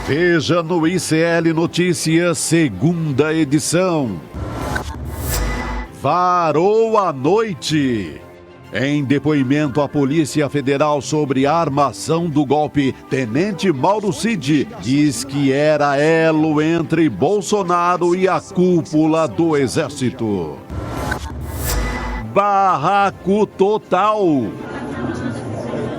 Veja no ICL Notícias, segunda edição. Varou a noite. Em depoimento à Polícia Federal sobre a armação do golpe, Tenente Mauro Cid diz que era elo entre Bolsonaro e a cúpula do Exército. Barraco total.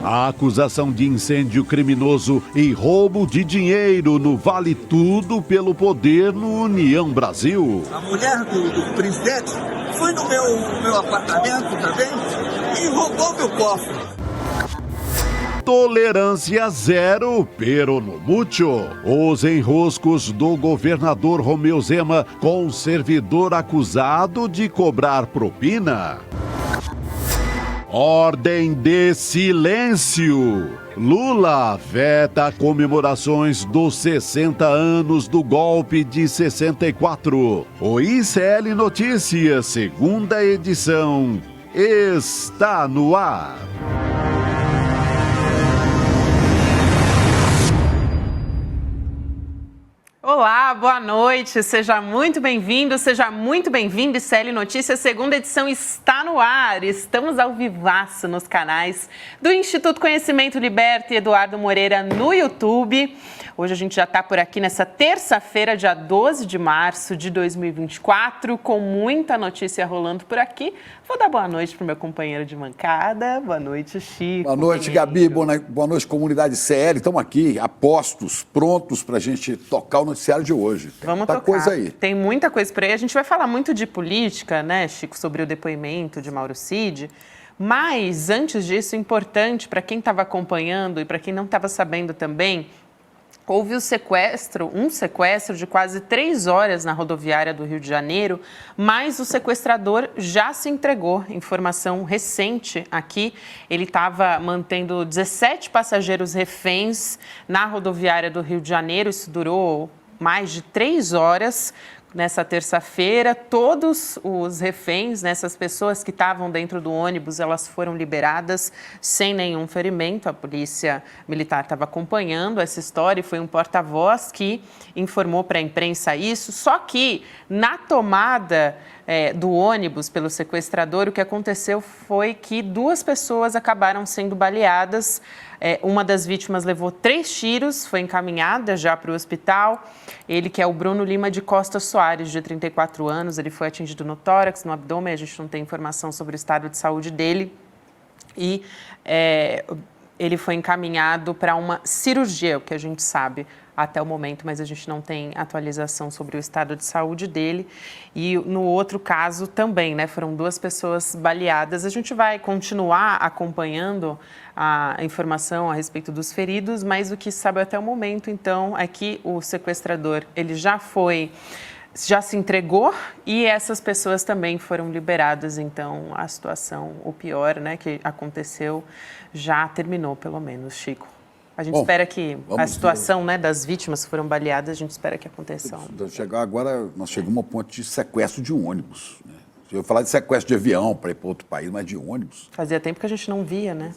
A acusação de incêndio criminoso e roubo de dinheiro no Vale Tudo pelo Poder no União Brasil. A mulher do presidente foi no meu apartamento também e roubou meu cofre. Tolerância zero, pero no mucho. Os enroscos do governador Romeu Zema com servidor acusado de cobrar propina. Ordem de silêncio. Lula veta comemorações dos 60 anos do golpe de 64. O ICL Notícias, segunda edição, está no ar. Olá, boa noite, seja muito bem-vindo, seja muito bem-vindo. ICL Notícias, segunda edição está no ar. Estamos ao vivaço nos canais do Instituto Conhecimento Liberta e Eduardo Moreira no YouTube. Hoje a gente já está por aqui nessa terça-feira, dia 12 de março de 2024, com muita notícia rolando por aqui. Vou dar boa noite para o meu companheiro de bancada. Boa noite, Chico. Boa noite, Gabi. Boa noite, comunidade CL. Estamos aqui, apostos, prontos para a gente tocar o noticiário de hoje. Tem Vamos muita tocar. Coisa aí. Tem muita coisa por aí. A gente vai falar muito de política, né, Chico, sobre o depoimento de Mauro Cid. Mas, antes disso, importante para quem estava acompanhando e para quem não estava sabendo também, houve um sequestro de quase 3 horas na rodoviária do Rio de Janeiro, mas o sequestrador já se entregou. Informação recente aqui, ele estava mantendo 17 passageiros reféns na rodoviária do Rio de Janeiro. Isso durou mais de 3 horas. Nessa terça-feira, todos os reféns, essas pessoas que estavam dentro do ônibus, elas foram liberadas sem nenhum ferimento. A polícia militar estava acompanhando essa história e foi um porta-voz que informou para a imprensa isso. Só que na tomada do ônibus pelo sequestrador, o que aconteceu foi que 2 pessoas acabaram sendo baleadas. Uma das vítimas levou 3 tiros, foi encaminhada já para o hospital. Ele, que é o Bruno Lima de Costa Soares, de 34 anos, ele foi atingido no tórax, no abdômen. A gente não tem informação sobre o estado de saúde dele. E ele foi encaminhado para uma cirurgia, o que a gente sabe até o momento, mas a gente não tem atualização sobre o estado de saúde dele. E no outro caso também, né, foram 2 pessoas baleadas. A gente vai continuar acompanhando a informação a respeito dos feridos, mas o que se sabe até o momento, então, é que o sequestrador, ele já se entregou e essas pessoas também foram liberadas. Então, a situação, o pior, né, que aconteceu, já terminou, pelo menos, Chico. A gente espera que a situação, né, das vítimas que foram baleadas, a gente espera que aconteça. Agora, nós chegamos ao ponto de sequestro de ônibus. Né? Eu ia falar de sequestro de avião para ir para outro país, mas de ônibus. Fazia tempo que a gente não via, né?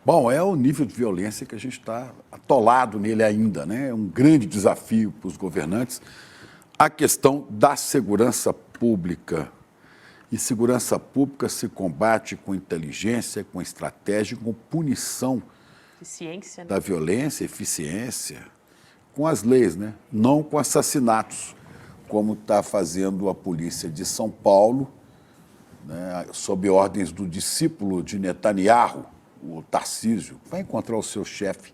Bom, é o nível de violência que a gente está atolado nele ainda, né? É um grande desafio para os governantes. A questão da segurança pública. E segurança pública se combate com inteligência, com estratégia, com punição Eficiência, né? Da violência, eficiência, com as leis, né? Não com assassinatos, como está fazendo a polícia de São Paulo, né? Sob ordens do discípulo de Netanyahu, o Tarcísio, vai encontrar o seu chefe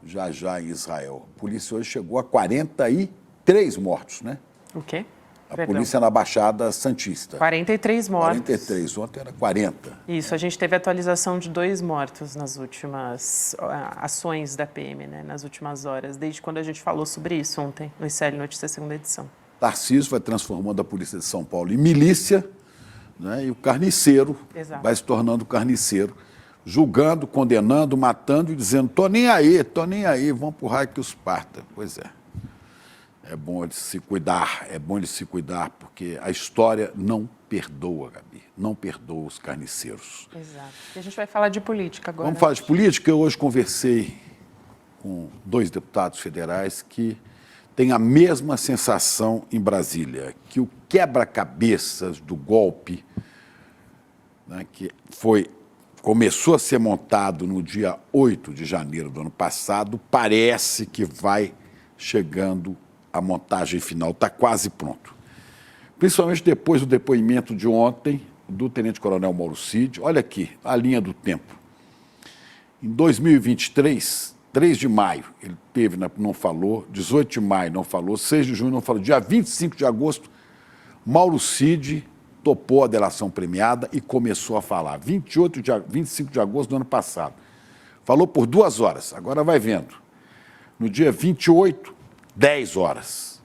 já em Israel. A polícia hoje chegou a 43 mortos, né? O quê? A polícia na Baixada Santista. 43 mortos. 43, ontem era 40. Isso, a gente teve atualização de 2 mortos nas últimas ações da PM, né? Nas últimas horas, desde quando a gente falou sobre isso ontem, no ICL Notícias, segunda edição. Tarcísio vai transformando a polícia de São Paulo em milícia, né? E o carniceiro vai se tornando carniceiro, julgando, condenando, matando e dizendo, tô nem aí, vão pro raio que os parta. Pois é. É bom de se cuidar, porque a história não perdoa, Gabi, não perdoa os carniceiros. Exato. E a gente vai falar de política agora. Vamos falar de política? Eu hoje conversei com 2 deputados federais que têm a mesma sensação em Brasília, que o quebra-cabeças do golpe, né, que começou a ser montado no dia 8 de janeiro do ano passado, parece que vai chegando à montagem final, está quase pronto. Principalmente depois do depoimento de ontem do tenente-coronel Mauro Cid. Olha aqui, a linha do tempo. Em 2023, 3 de maio, ele teve, não falou, 18 de maio não falou, 6 de junho não falou, dia 25 de agosto, Mauro Cid topou a delação premiada e começou a falar. 25 de agosto do ano passado. Falou por 2 horas, agora vai vendo. No dia 28, 10 horas.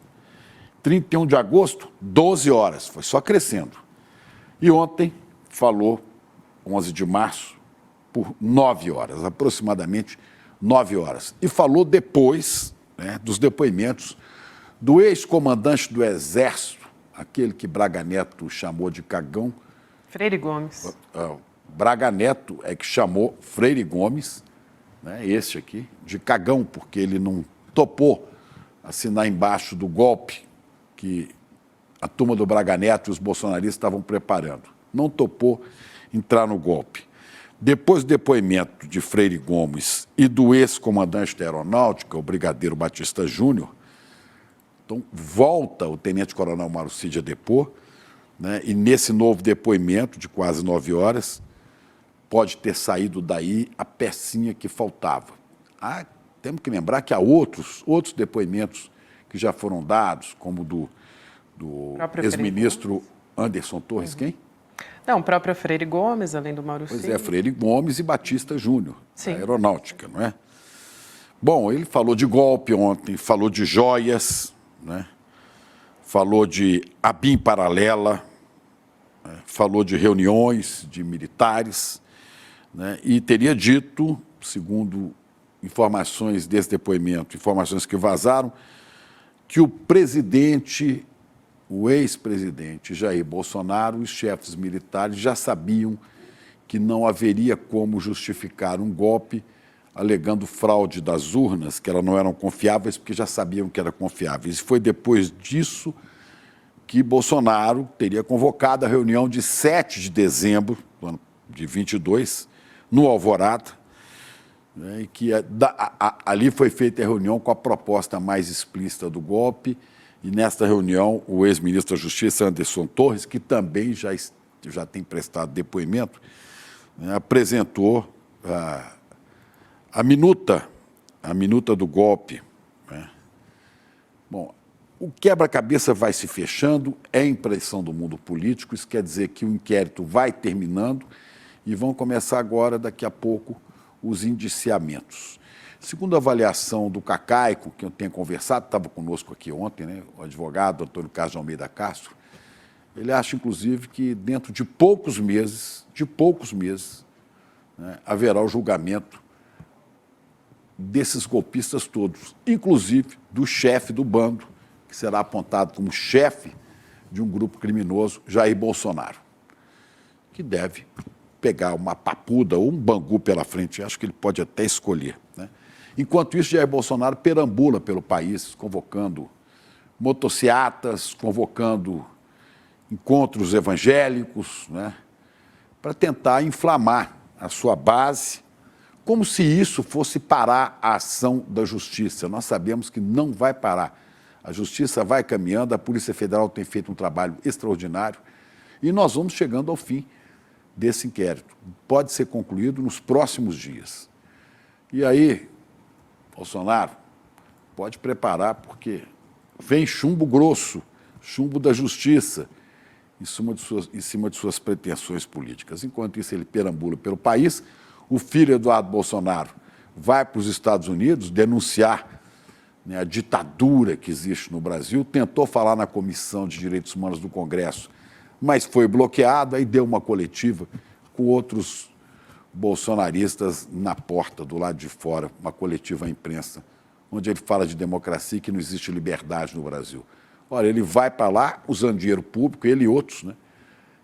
31 de agosto, 12 horas. Foi só crescendo. E ontem falou, 11 de março, por 9 horas, aproximadamente 9 horas. E falou depois, né, dos depoimentos do ex-comandante do Exército, aquele que Braga Neto chamou de cagão. Freire Gomes. Braga Neto é que chamou Freire Gomes, né, esse aqui, de cagão, porque ele não topou assinar embaixo do golpe que a turma do Braga Neto e os bolsonaristas estavam preparando. Não topou entrar no golpe. Depois do depoimento de Freire Gomes e do ex-comandante da Aeronáutica, o brigadeiro Batista Júnior, então volta o tenente-coronel Mauro Cid a depor, né, e nesse novo depoimento de quase 9 horas, pode ter saído daí a pecinha que faltava. Temos que lembrar que há outros depoimentos que já foram dados, como do ex-ministro Anderson Torres, quem? Não, o próprio Freire Gomes, além do Mauro Cid. Pois é, Freire Gomes e Batista Júnior, da Aeronáutica, não é? Bom, ele falou de golpe ontem, falou de joias, né? Falou de ABIN paralela, né? Falou de reuniões de militares, né? E teria dito, segundo informações desse depoimento, informações que vazaram, que o presidente, o ex-presidente Jair Bolsonaro e os chefes militares já sabiam que não haveria como justificar um golpe alegando fraude das urnas, que elas não eram confiáveis, porque já sabiam que eram confiáveis. E foi depois disso que Bolsonaro teria convocado a reunião de 7 de dezembro de 22, no Alvorada, né, e que ali foi feita a reunião com a proposta mais explícita do golpe, e nesta reunião o ex-ministro da Justiça, Anderson Torres, que também já tem prestado depoimento, né, apresentou a minuta do golpe, né? Bom, o quebra-cabeça vai se fechando, é impressão do mundo político, isso quer dizer que o inquérito vai terminando e vão começar agora, daqui a pouco, os indiciamentos. Segundo a avaliação do Cacai, com quem eu tenho conversado, estava conosco aqui ontem, né, o advogado Antônio Carlos de Almeida Castro, ele acha, inclusive, que dentro de poucos meses, né, haverá o julgamento desses golpistas todos, inclusive do chefe do bando, que será apontado como chefe de um grupo criminoso, Jair Bolsonaro, que deve pegar uma papuda ou um bangu pela frente, acho que ele pode até escolher, né? Enquanto isso, Jair Bolsonaro perambula pelo país, convocando motociatas, convocando encontros evangélicos, né, para tentar inflamar a sua base, como se isso fosse parar a ação da Justiça. Nós sabemos que não vai parar. A Justiça vai caminhando, a Polícia Federal tem feito um trabalho extraordinário e nós vamos chegando ao fim desse inquérito. Pode ser concluído nos próximos dias. E aí, Bolsonaro, pode preparar, porque vem chumbo grosso, chumbo da Justiça, em cima de suas pretensões políticas. Enquanto isso, ele perambula pelo país. O filho Eduardo Bolsonaro vai para os Estados Unidos denunciar, né, a ditadura que existe no Brasil, tentou falar na Comissão de Direitos Humanos do Congresso, mas foi bloqueado, aí deu uma coletiva com outros bolsonaristas na porta, do lado de fora, uma coletiva à imprensa, onde ele fala de democracia e que não existe liberdade no Brasil. Olha, ele vai para lá, usando dinheiro público, ele e outros, né,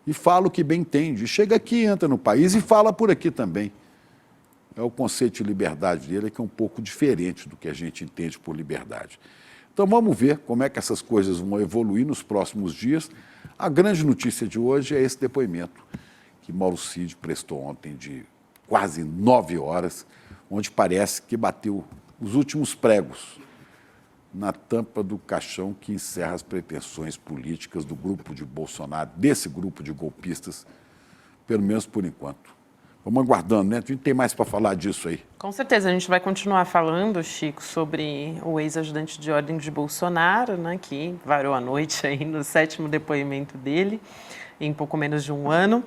e fala o que bem entende. Chega aqui, entra no país e fala por aqui também. o conceito de liberdade dele que é um pouco diferente do que a gente entende por liberdade. Então vamos ver como é que essas coisas vão evoluir nos próximos dias. A grande notícia de hoje é esse depoimento que Mauro Cid prestou ontem de quase 9 horas, onde parece que bateu os últimos pregos na tampa do caixão que encerra as pretensões políticas do grupo de Bolsonaro, desse grupo de golpistas, pelo menos por enquanto. Vamos aguardando, né? A gente tem mais para falar disso aí. Com certeza, a gente vai continuar falando, Chico, sobre o ex-ajudante de ordem de Bolsonaro, né, que varou a noite aí no 7º depoimento dele, em pouco menos de um ano.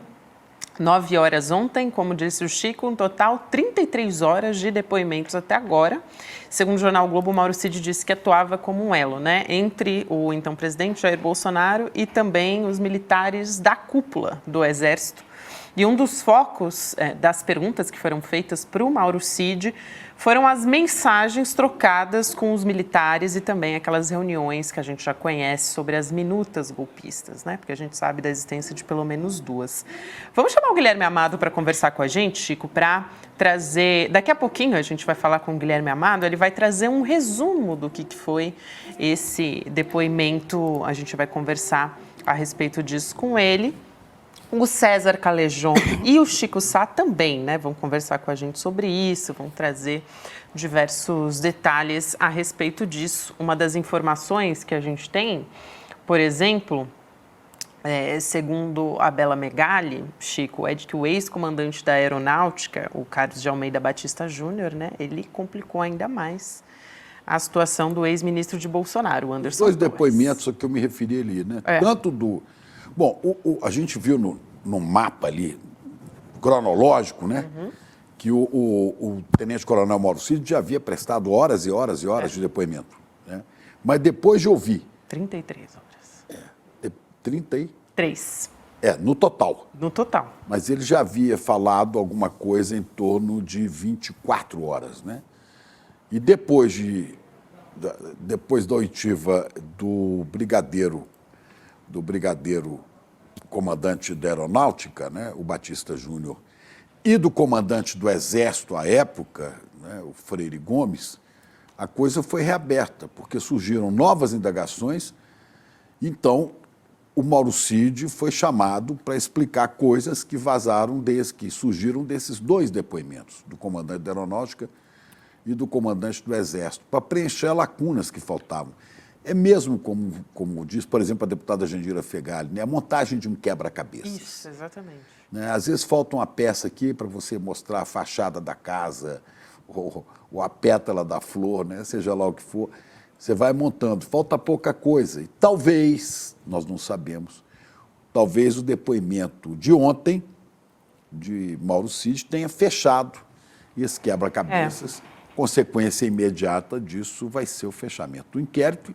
9 horas ontem, como disse o Chico, um total 33 horas de depoimentos até agora. Segundo o jornal Globo, Mauro Cid disse que atuava como um elo, né, entre o então presidente Jair Bolsonaro e também os militares da cúpula do Exército. E um dos focos das perguntas que foram feitas para o Mauro Cid foram as mensagens trocadas com os militares e também aquelas reuniões que a gente já conhece sobre as minutas golpistas, né? Porque a gente sabe da existência de pelo menos 2. Vamos chamar o Guilherme Amado para conversar com a gente, Chico, para trazer... Daqui a pouquinho a gente vai falar com o Guilherme Amado, ele vai trazer um resumo do que foi esse depoimento. A gente vai conversar a respeito disso com ele. O César Calejon e o Chico Sá também, né, vão conversar com a gente sobre isso, vão trazer diversos detalhes a respeito disso. Uma das informações que a gente tem, por exemplo, segundo a Bela Megali, Chico, é de que o ex-comandante da Aeronáutica, o Carlos de Almeida Batista Júnior, né, ele complicou ainda mais a situação do ex-ministro de Bolsonaro, o Anderson Dois Torres. Depoimentos a que eu me referi ali, né? Tanto do... Bom, a gente viu no mapa ali, cronológico, né? Que o tenente-coronel Mauro Cid já havia prestado horas e horas e horas de depoimento. Né? Mas depois de ouvir... 33 horas. 33? No total. No total. Mas ele já havia falado alguma coisa em torno de 24 horas, né? E depois da oitiva do brigadeiro comandante da Aeronáutica, né, o Batista Júnior, e do comandante do Exército à época, né, o Freire Gomes, a coisa foi reaberta, porque surgiram novas indagações. Então, o Mauro Cid foi chamado para explicar coisas que que surgiram desses 2 depoimentos, do comandante da Aeronáutica e do comandante do Exército, para preencher lacunas que faltavam. É mesmo como diz, por exemplo, a deputada Jandira Fegali, né? A montagem de um quebra-cabeças. Isso, exatamente. Né? Às vezes falta uma peça aqui para você mostrar a fachada da casa, ou a pétala da flor, né? Seja lá o que for. Você vai montando, falta pouca coisa. E talvez, nós não sabemos, talvez o depoimento de ontem, de Mauro Cid, tenha fechado esse quebra-cabeças. Consequência imediata disso vai ser o fechamento do inquérito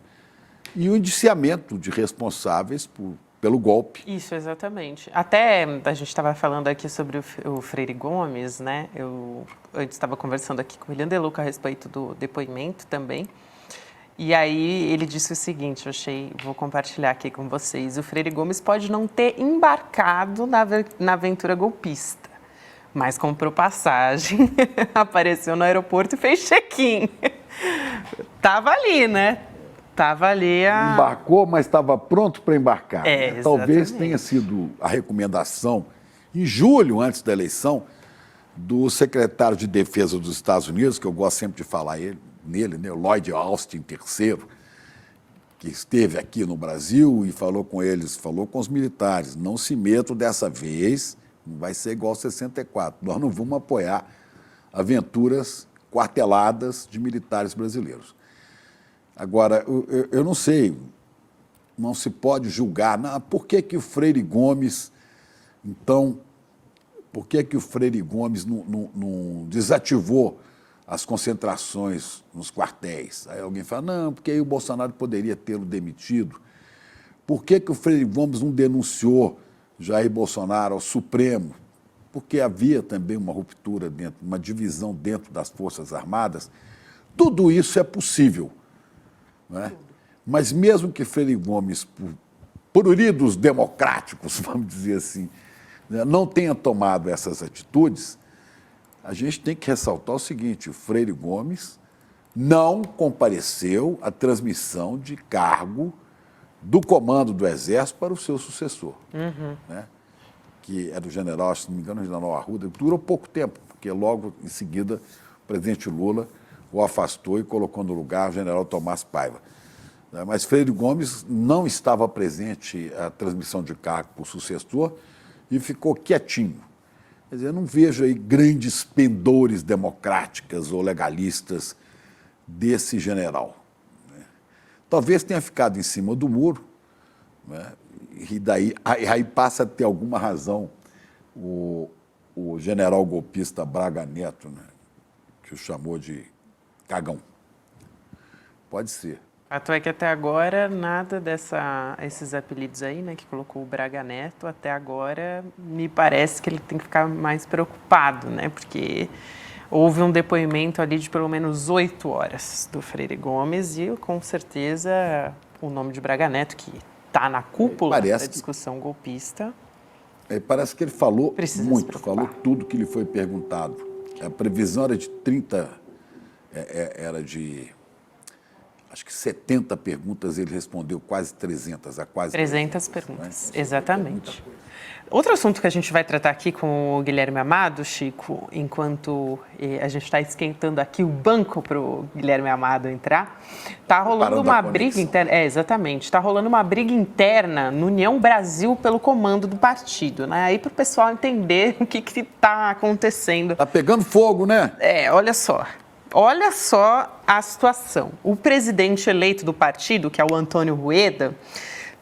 e o indiciamento de responsáveis pelo golpe. Isso, exatamente. Até a gente estava falando aqui sobre o Freire Gomes, né? Eu antes estava conversando aqui com o William De Luca a respeito do depoimento também. E aí ele disse o seguinte, vou compartilhar aqui com vocês. O Freire Gomes pode não ter embarcado na aventura golpista, mas comprou passagem, apareceu no aeroporto e fez check-in. Tava ali, né? Tava ali Embarcou, mas estava pronto para embarcar. Né? Talvez tenha sido a recomendação, em julho, antes da eleição, do secretário de Defesa dos Estados Unidos, que eu gosto sempre de falar nele, né? Lloyd Austin III, que esteve aqui no Brasil e falou com os militares, não se metam dessa vez, não vai ser igual 64, nós não vamos apoiar aventuras quarteladas de militares brasileiros. Agora, eu não sei, não se pode julgar, por que o Freire Gomes, então, por que o Freire Gomes não desativou as concentrações nos quartéis? Aí alguém fala, não, porque aí o Bolsonaro poderia tê-lo demitido. Por que o Freire Gomes não denunciou Jair Bolsonaro ao Supremo? Porque havia também uma ruptura uma divisão dentro das Forças Armadas. Tudo isso é possível. Não é? Mas mesmo que Freire Gomes, por uridos democráticos, vamos dizer assim, não tenha tomado essas atitudes, a gente tem que ressaltar o seguinte, o Freire Gomes não compareceu à transmissão de cargo do comando do Exército para o seu sucessor, né? Que era o general, se não me engano, o general Arruda, durou pouco tempo, porque logo em seguida o presidente Lula o afastou e colocou no lugar o general Tomás Paiva. Mas Freire Gomes não estava presente à transmissão de cargo para o sucessor e ficou quietinho. Quer dizer, eu não vejo aí grandes pendores democráticas ou legalistas desse general, né? Talvez tenha ficado em cima do muro, né? E daí aí passa a ter alguma razão o general golpista Braga Neto, né? Que o chamou de cagão. Pode ser. Fato é que até agora nada esses apelidos aí, né, que colocou o Braga Neto, até agora me parece que ele tem que ficar mais preocupado, né, porque houve um depoimento ali de pelo menos 8 horas do Freire Gomes e com certeza o nome de Braga Neto, que está na cúpula da discussão golpista. Parece que ele falou muito, falou tudo que lhe foi perguntado. A previsão era de 30, era de, acho que 70 perguntas, ele respondeu quase 300, a quase 300 perguntas, né? Exatamente. Outro assunto que a gente vai tratar aqui com o Guilherme Amado, Chico, enquanto a gente está esquentando aqui o banco para o Guilherme Amado entrar, está rolando uma briga interna. Exatamente. Está rolando uma briga interna no União Brasil pelo comando do partido, né? Aí para o pessoal entender o que está acontecendo. Está pegando fogo, né? Olha só. Olha só a situação. O presidente eleito do partido, que é o Antônio Rueda,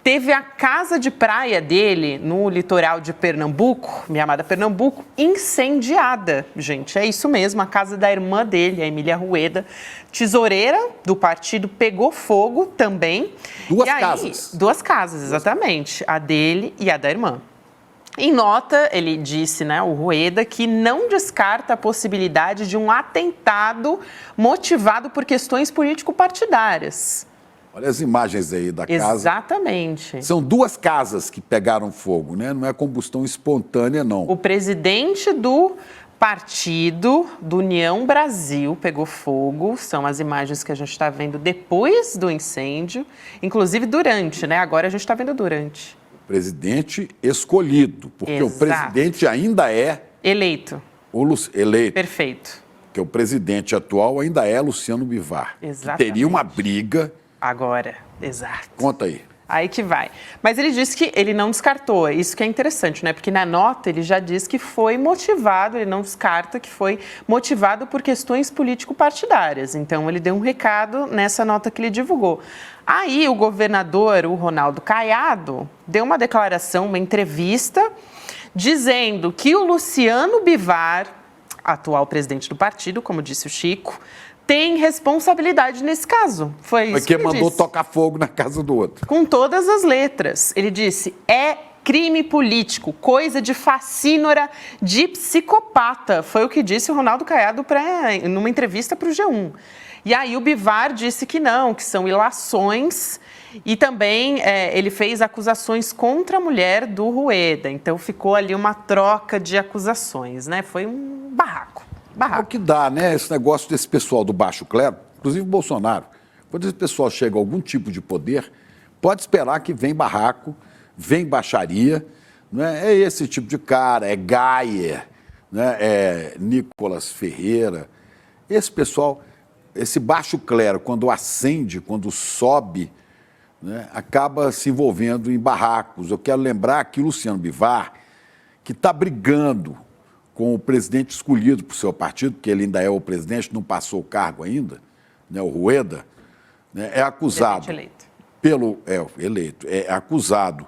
teve a casa de praia dele, no litoral de Pernambuco, minha amada Pernambuco, incendiada. Gente, é isso mesmo, a casa da irmã dele, a Emília Rueda, tesoureira do partido, pegou fogo também. Duas casas, exatamente, a dele e a da irmã. Em nota, ele disse, né, o Rueda, que não descarta a possibilidade de um atentado motivado por questões político-partidárias. Olha as imagens aí da casa. Exatamente. São 2 casas que pegaram fogo, né? Não é combustão espontânea, não. O presidente do partido do União Brasil pegou fogo. São as imagens que a gente está vendo depois do incêndio, inclusive durante, né? Agora a gente está vendo durante. Presidente escolhido, porque o presidente ainda é... Eleito. Eleito. Perfeito. Porque o presidente atual ainda é Luciano Bivar. Exatamente. Teria uma briga... Agora, exato. Conta aí. Aí que vai. Mas ele disse que ele não descartou, isso que é interessante, né? Porque na nota ele já diz que foi motivado, ele não descarta que foi motivado por questões político-partidárias. Então ele deu um recado nessa nota que ele divulgou. Aí o governador, o Ronaldo Caiado, deu uma declaração, uma entrevista, dizendo que o Luciano Bivar, atual presidente do partido, como disse o Chico, tem responsabilidade nesse caso. Foi isso que ele disse. Mandou tocar fogo na casa do outro. Com todas as letras. Ele disse, é crime político, coisa de facínora, de psicopata. Foi o que disse o Ronaldo Caiado numa entrevista para o G1. E aí o Bivar disse que não, que são ilações. E também ele fez acusações contra a mulher do Rueda. Então ficou ali uma troca de acusações, né? Foi um barraco. É o que dá, né? Esse negócio desse pessoal do baixo clero, inclusive o Bolsonaro. Quando esse pessoal chega a algum tipo de poder, pode esperar que vem barraco, vem baixaria. Não é? É esse tipo de cara, é Gayer, né? É Nicolas Ferreira. Esse pessoal, esse baixo clero, quando acende, quando sobe, né? Acaba se envolvendo em barracos. Eu quero lembrar que o Luciano Bivar, que está brigando com o presidente escolhido por seu partido, porque ele ainda é o presidente, não passou o cargo ainda, né, o Rueda, né, é acusado acusado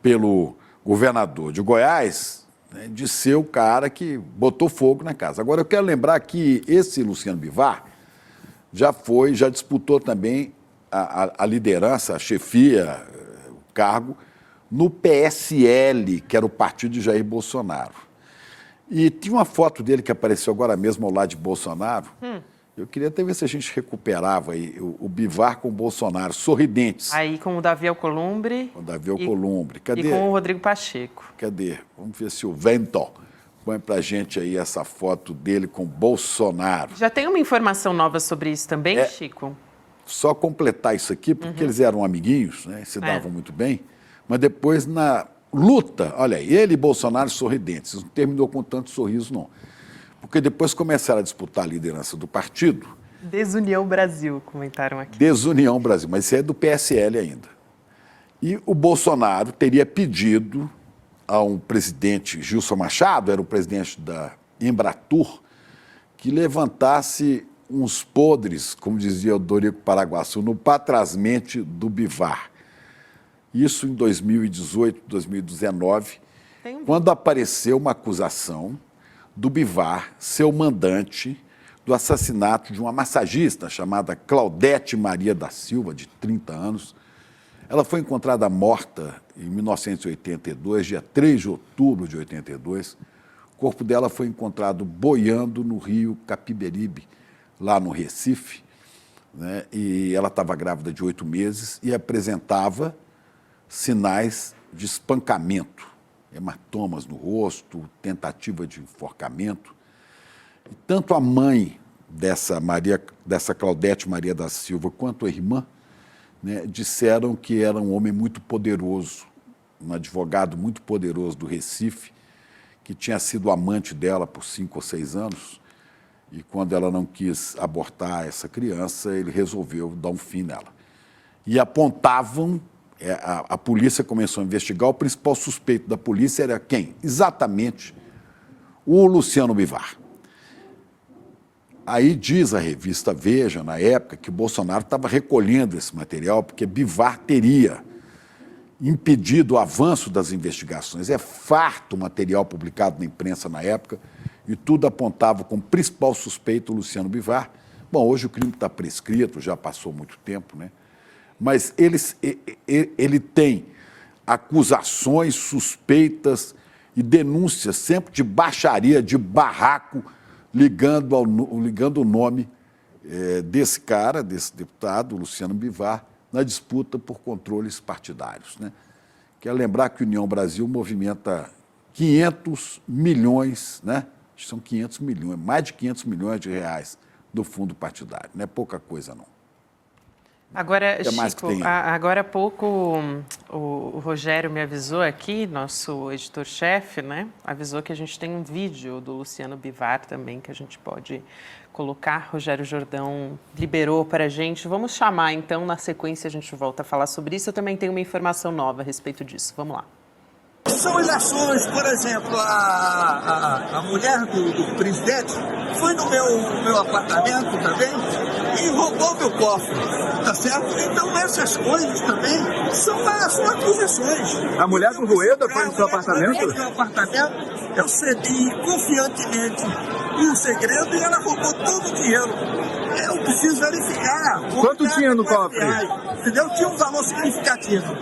pelo governador de Goiás, né, de ser o cara que botou fogo na casa. Agora eu quero lembrar que esse Luciano Bivar já disputou também a liderança, a chefia, o cargo no PSL, que era o partido de Jair Bolsonaro. E tinha uma foto dele que apareceu agora mesmo ao lado de Bolsonaro. Eu queria até ver se a gente recuperava aí o Bivar com o Bolsonaro, sorridentes. Aí com o Davi Alcolumbre. Com o Davi Alcolumbre. Cadê? E com o Rodrigo Pacheco. Cadê? Vamos ver se o Vento Põe pra gente aí essa foto dele com Bolsonaro. Já tem uma informação nova sobre isso também, Chico? Só completar isso aqui, porque eles eram amiguinhos, né? Se davam muito bem. Mas depois, na luta, olha aí, ele e Bolsonaro sorridentes. Não terminou com tanto sorriso, não. Porque depois começaram a disputar a liderança do partido. Desunião Brasil, comentaram aqui. Desunião Brasil, mas isso é do PSL ainda. E o Bolsonaro teria pedido a um presidente, Gilson Machado, era o presidente da Embratur, que levantasse uns podres, como dizia o Dorico Paraguaçu, no patrasmente do Bivar. Isso em 2018, 2019, quando apareceu uma acusação do Bivar ser o mandante do assassinato de uma massagista chamada Claudete Maria da Silva, de 30 anos. Ela foi encontrada morta em 1982, dia 3 de outubro de 82. O corpo dela foi encontrado boiando no rio Capiberibe, lá no Recife, né? E ela estava grávida de 8 meses e apresentava sinais de espancamento, hematomas no rosto, tentativa de enforcamento. E tanto a mãe dessa Claudete Maria da Silva quanto a irmã, né, disseram que era um homem muito poderoso, um advogado muito poderoso do Recife, que tinha sido amante dela por 5 ou 6 anos, e quando ela não quis abortar essa criança, ele resolveu dar um fim nela. E apontavam, a polícia começou a investigar, o principal suspeito da polícia era quem? Exatamente o Luciano Bivar. Aí diz a revista Veja, na época, que o Bolsonaro estava recolhendo esse material porque Bivar teria impedido o avanço das investigações. É farto material publicado na imprensa na época e tudo apontava como principal suspeito o Luciano Bivar. Bom, hoje o crime está prescrito, já passou muito tempo, né? Mas ele tem acusações, suspeitas e denúncias sempre de baixaria, de barraco, ligando o nome desse cara, desse deputado, Luciano Bivar, na disputa por controles partidários, né? Quero lembrar que a União Brasil movimenta 500 milhões, né? Acho que são 500 milhões, mais de 500 milhões de reais do fundo partidário. Não é pouca coisa, não. Agora, Chico, agora há pouco o Rogério me avisou aqui, nosso editor-chefe, né? Avisou que a gente tem um vídeo do Luciano Bivar também que a gente pode colocar. Rogério Jordão liberou para a gente. Vamos chamar, então, na sequência a gente volta a falar sobre isso. Eu também tenho uma informação nova a respeito disso. Vamos lá. São as ações, por exemplo, a mulher do presidente foi no meu apartamento também e roubou meu cofre, tá certo? Então essas coisas também são acusações. A mulher do Rueda foi no seu apartamento? No meu apartamento, eu cedi confiantemente um segredo e ela roubou todo o dinheiro. Eu preciso verificar. Quanto tinha no cofre? Entendeu? Tinha um valor significativo.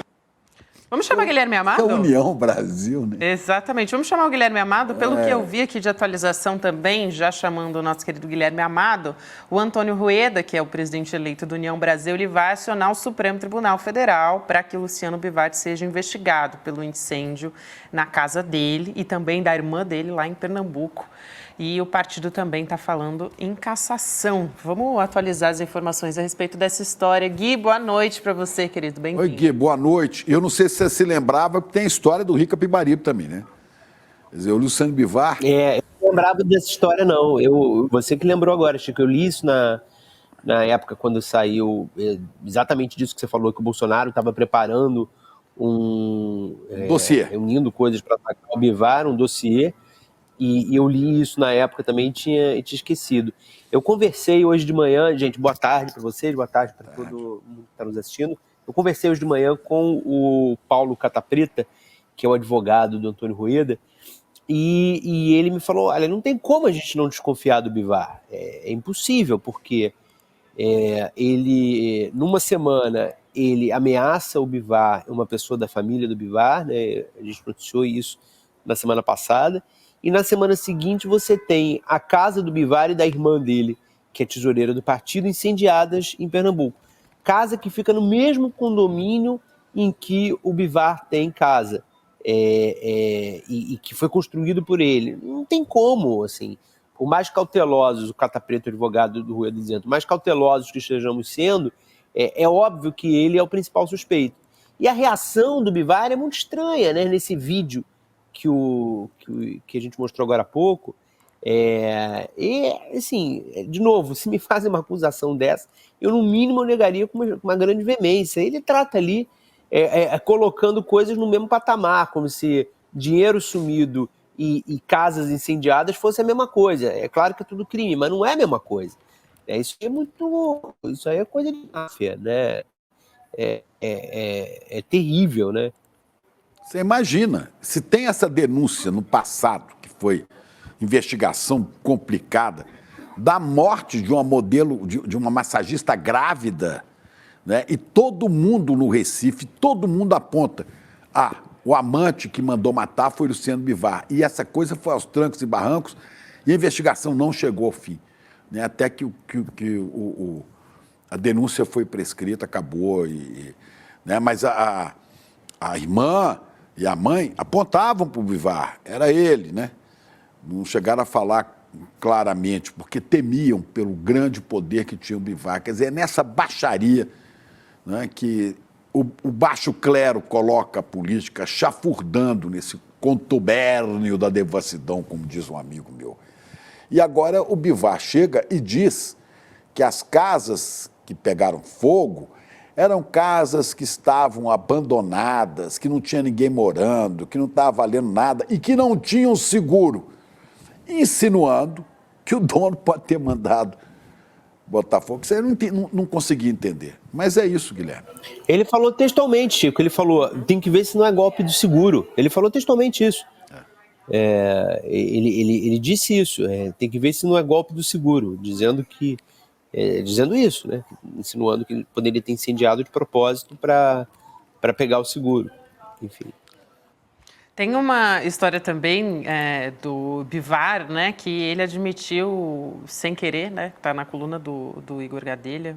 Vamos chamar o Guilherme Amado? É a União Brasil, né? Exatamente. Vamos chamar o Guilherme Amado. Pelo que eu vi aqui de atualização também, já chamando o nosso querido Guilherme Amado, o Antônio Rueda, que é o presidente eleito do União Brasil, ele vai acionar o Supremo Tribunal Federal para que o Luciano Bivar seja investigado pelo incêndio na casa dele e também da irmã dele lá em Pernambuco. E o partido também está falando em cassação. Vamos atualizar as informações a respeito dessa história. Gui, boa noite para você, querido. Bem-vindo. Oi, Gui, boa noite. Eu não sei se você se lembrava, porque tem a história do Rica Pibaribe também, né? Quer dizer, o Luciano Bivar... Eu não lembrava dessa história, não. Você que lembrou agora, Chico. Eu li isso na época, quando saiu exatamente disso que você falou, que o Bolsonaro estava preparando um dossiê. Reunindo coisas para atacar o Bivar, um dossiê. E eu li isso na época também e tinha esquecido. Eu conversei hoje de manhã, gente, boa tarde para vocês, boa tarde para todo mundo que está nos assistindo. Eu conversei hoje de manhã com o Paulo Catapreta, que é o advogado do Antônio Rueda, e ele me falou, olha, não tem como a gente não desconfiar do Bivar. É impossível, porque ele, numa semana, ele ameaça o Bivar, uma pessoa da família do Bivar, né? A gente noticiou isso na semana passada, e na semana seguinte você tem a casa do Bivar e da irmã dele, que é tesoureira do partido, incendiadas em Pernambuco. Casa que fica no mesmo condomínio em que o Bivar tem casa. e que foi construído por ele. Não tem como, assim, por mais cautelosos, o Cata Preto, advogado do Rueda, dizendo, mais cautelosos que estejamos sendo, é óbvio que ele é o principal suspeito. E a reação do Bivar é muito estranha, né? Nesse vídeo que a gente mostrou agora há pouco. Assim, de novo, se me fazem uma acusação dessa, eu no mínimo negaria com uma grande veemência. Ele trata ali, colocando coisas no mesmo patamar, como se dinheiro sumido e casas incendiadas fosse a mesma coisa. É claro que é tudo crime, mas não é a mesma coisa. Isso aí é coisa de máfia, né? É terrível, né? Você imagina, se tem essa denúncia no passado, que foi investigação complicada, da morte de uma modelo, de uma massagista grávida, né? E todo mundo no Recife, todo mundo aponta, o amante que mandou matar foi Luciano Bivar. E essa coisa foi aos trancos e barrancos, e a investigação não chegou ao fim, né? Até que a denúncia foi prescrita, acabou, né? Mas a irmã e a mãe apontavam para o Bivar, era ele, né? Não chegaram a falar claramente, porque temiam pelo grande poder que tinha o Bivar. Quer dizer, é nessa baixaria, né, que o baixo clero coloca a política chafurdando nesse contubérnio da devassidão, como diz um amigo meu. E agora o Bivar chega e diz que as casas que pegaram fogo eram casas que estavam abandonadas, que não tinha ninguém morando, que não estava valendo nada e que não tinham seguro, insinuando que o dono pode ter mandado botar fogo. Isso aí eu não consegui entender. Mas é isso, Guilherme. Ele falou textualmente, Chico, ele falou, tem que ver se não é golpe do seguro. Ele falou textualmente isso. Ele disse isso, tem que ver se não é golpe do seguro, dizendo isso, né? Insinuando que ele poderia ter incendiado de propósito para pegar o seguro. Enfim. Tem uma história também do Bivar, né, que ele admitiu sem querer, né, que está na coluna do Igor Gadelha,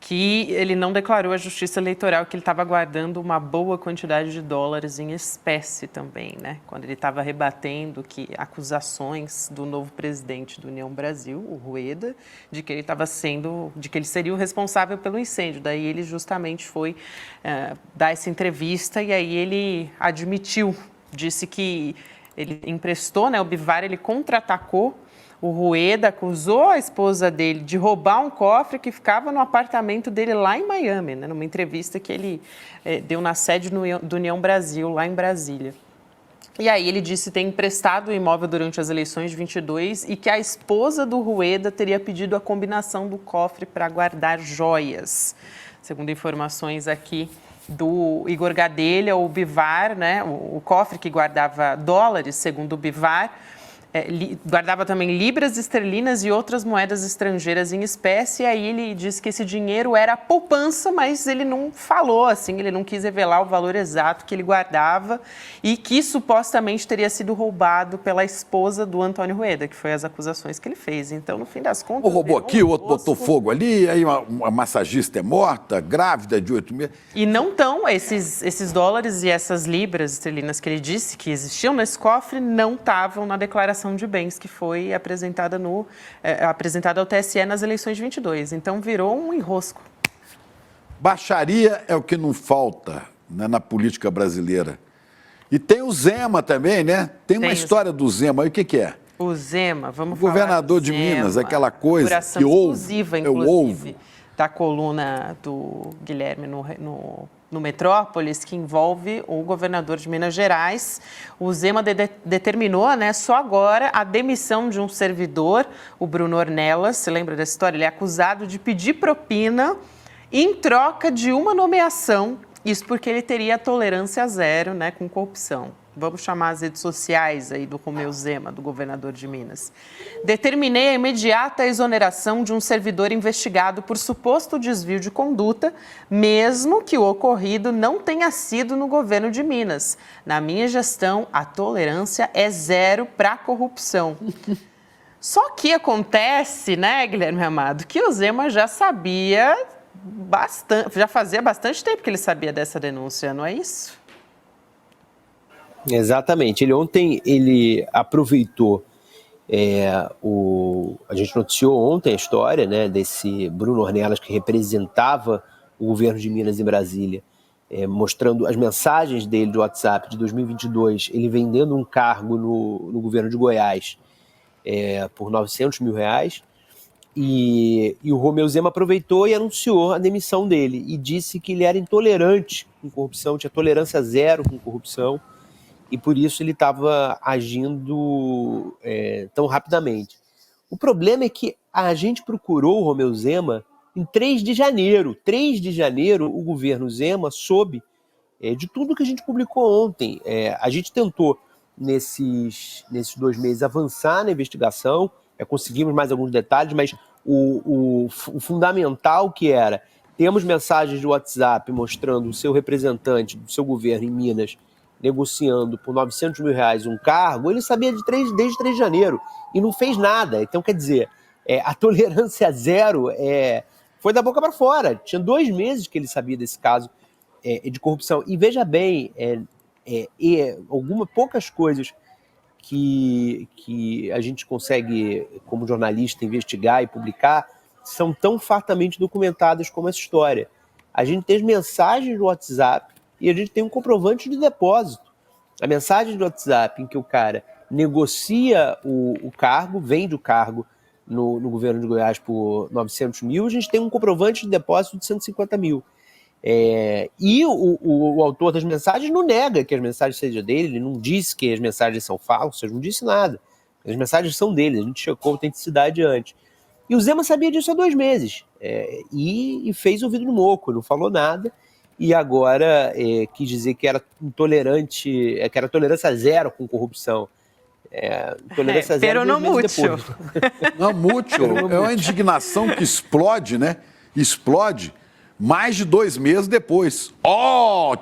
que ele não declarou à Justiça Eleitoral que ele estava guardando uma boa quantidade de dólares em espécie também, né? Quando ele estava rebatendo acusações do novo presidente do União Brasil, o Rueda, de que ele seria o responsável pelo incêndio. Daí ele justamente foi dar essa entrevista e aí ele admitiu, disse que ele emprestou, né? O Bivar, ele contra-atacou o Rueda, acusou a esposa dele de roubar um cofre que ficava no apartamento dele lá em Miami, né, numa entrevista que ele deu na sede do União Brasil, lá em Brasília. E aí ele disse ter emprestado o imóvel durante as eleições de 22 e que a esposa do Rueda teria pedido a combinação do cofre para guardar joias. Segundo informações aqui do Igor Gadelha, o Bivar, né, o cofre que guardava dólares, segundo o Bivar, guardava também libras esterlinas e outras moedas estrangeiras em espécie. E aí ele disse que esse dinheiro era poupança, mas ele não falou, assim, ele não quis revelar o valor exato que ele guardava e que supostamente teria sido roubado pela esposa do Antônio Rueda, que foi as acusações que ele fez. Então, no fim das contas... Um roubou aqui, o outro botou fogo ali, aí uma massagista é morta, grávida de 8 meses. E não estão, esses dólares e essas libras esterlinas que ele disse que existiam nesse cofre, não estavam na declaração de bens que foi apresentada ao TSE nas eleições de 22. Então, virou um enrosco. Baixaria é o que não falta, né, na política brasileira. E tem o Zema também, né? Tem uma história do Zema. E o que é? O Zema, vamos falar governador de Minas, aquela coisa que houve, inclusive, da coluna do Guilherme no Metrópolis, que envolve o governador de Minas Gerais. O Zema determinou, né, só agora, a demissão de um servidor, o Bruno Ornelas. Você lembra dessa história? Ele é acusado de pedir propina em troca de uma nomeação. Isso porque ele teria tolerância zero, né, com corrupção. Vamos chamar as redes sociais aí do Romeu Zema, do governador de Minas. Determinei a imediata exoneração de um servidor investigado por suposto desvio de conduta, mesmo que o ocorrido não tenha sido no governo de Minas. Na minha gestão, a tolerância é zero para a corrupção. Só que acontece, né, Guilherme Amado, que o Zema já sabia bastante, já fazia bastante tempo que ele sabia dessa denúncia, não é isso? Exatamente. Ele aproveitou, a gente noticiou ontem a história, né, desse Bruno Ornelas, que representava o governo de Minas em Brasília, mostrando as mensagens dele do WhatsApp de 2022, ele vendendo um cargo no governo de Goiás por R$900 mil. E o Romeu Zema aproveitou e anunciou a demissão dele e disse que ele era intolerante com corrupção, tinha tolerância zero com corrupção, e por isso ele estava agindo tão rapidamente. O problema é que a gente procurou o Romeu Zema em 3 de janeiro. 3 de janeiro, o governo Zema soube de tudo que a gente publicou ontem. A gente tentou, nesses 2 meses, avançar na investigação, conseguimos mais alguns detalhes, mas o fundamental que era, temos mensagens de WhatsApp mostrando o seu representante do seu governo em Minas negociando por R$900 mil um cargo, ele sabia desde 3 de janeiro e não fez nada. Então, quer dizer, a tolerância zero foi da boca para fora. Tinha 2 meses que ele sabia desse caso de corrupção. E veja bem, poucas coisas que a gente consegue, como jornalista, investigar e publicar, são tão fartamente documentadas como essa história. A gente tem as mensagens do WhatsApp e a gente tem um comprovante de depósito. A mensagem do WhatsApp em que o cara negocia o cargo, vende o cargo no governo de Goiás por R$900 mil, a gente tem um comprovante de depósito de R$150 mil. E o autor das mensagens não nega que as mensagens sejam dele, ele não disse que as mensagens são falsas, não disse nada. As mensagens são dele, a gente checou a autenticidade antes. E o Zema sabia disso há 2 meses, e fez ouvido no moco, não falou nada, e agora quis dizer que era intolerante, que era tolerância zero com corrupção. Tolerância zero. Pero não mútil. Não mútil, é uma indignação que explode, né? Explode. Mais de 2 meses depois.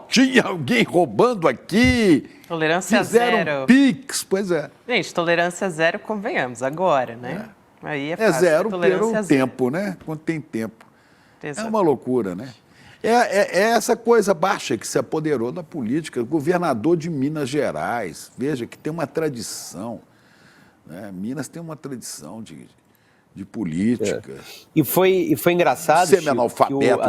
Tinha alguém roubando aqui. Tolerância Fizeram zero. Pix, pois é. Gente, tolerância zero, convenhamos, agora, né? Aí é fácil. Zero pelo zero. tempo, né? Quando tem tempo. Exato. É uma loucura, né? É essa coisa baixa que se apoderou da política. O governador de Minas Gerais, veja que tem uma tradição, né? Minas tem uma tradição de política. E foi engraçado, semi-analfabeto,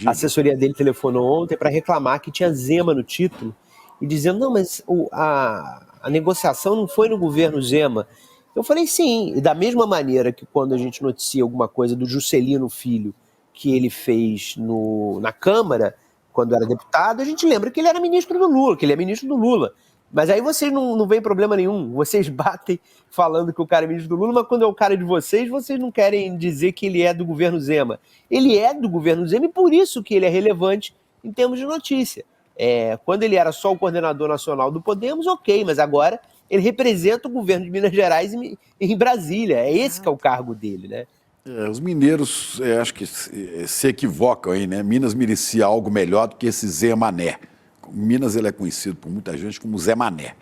a assessoria dele telefonou ontem para reclamar que tinha Zema no título e dizendo, não, mas a negociação não foi no governo Zema. Eu falei, sim, e da mesma maneira que quando a gente noticia alguma coisa do Juscelino Filho que ele fez na Câmara, quando era deputado, a gente lembra que ele era ministro do Lula, que ele é ministro do Lula. Mas aí vocês não veem problema nenhum, vocês batem falando que o cara é ministro do Lula, mas quando é o cara de vocês não querem dizer que ele é do governo Zema. Ele é do governo Zema e por isso que ele é relevante em termos de notícia. Quando ele era só o coordenador nacional do Podemos, ok, mas agora ele representa o governo de Minas Gerais em Brasília, é esse que é o cargo dele, né? Os mineiros, acho que se equivocam aí, né? Minas merecia algo melhor do que esse Zé Mané. Minas ele é conhecido por muita gente como Zé Mané.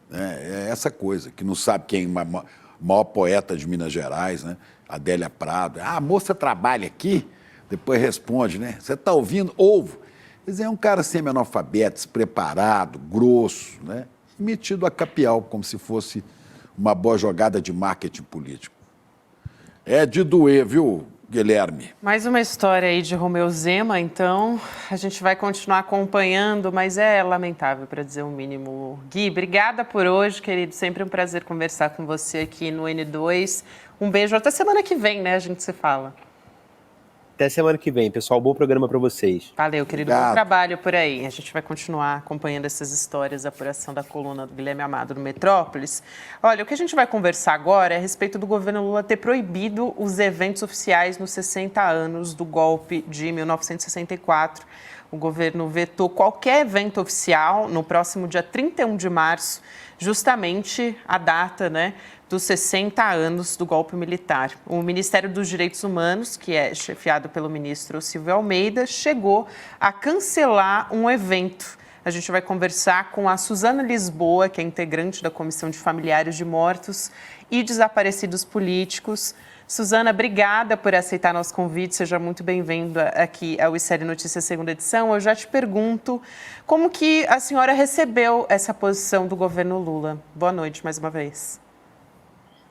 Né? É essa coisa, que não sabe quem é o maior poeta de Minas Gerais, né? Adélia Prado. A moça trabalha aqui, depois responde, né? Você está ouvindo? Ouvo. Quer dizer, é um cara semi-analfabeto, despreparado, grosso, né? Metido a capial, como se fosse uma boa jogada de marketing político. É de doer, viu, Guilherme? Mais uma história aí de Romeu Zema, então a gente vai continuar acompanhando, mas é lamentável, para dizer o mínimo. Gui, obrigada por hoje, querido. Sempre um prazer conversar com você aqui no N2. Um beijo. Até semana que vem, né? A gente se fala. Até semana que vem, pessoal. Bom programa para vocês. Valeu, querido. Obrigado. Bom trabalho por aí. A gente vai continuar acompanhando essas histórias, a apuração da coluna do Guilherme Amado no Metrópolis. Olha, o que a gente vai conversar agora é a respeito do governo Lula ter proibido os eventos oficiais nos 60 anos do golpe de 1964. O governo vetou qualquer evento oficial no próximo dia 31 de março, justamente a data, né, dos 60 anos do golpe militar. O Ministério dos Direitos Humanos, que é chefiado pelo ministro Silvio Almeida, chegou a cancelar um evento. A gente vai conversar com a Suzana Lisboa, que é integrante da Comissão de Familiares de Mortos e Desaparecidos Políticos. Suzana, obrigada por aceitar nosso convite. Seja muito bem-vinda aqui ao ICL Notícias segunda edição. Eu já te pergunto como que a senhora recebeu essa posição do governo Lula. Boa noite mais uma vez.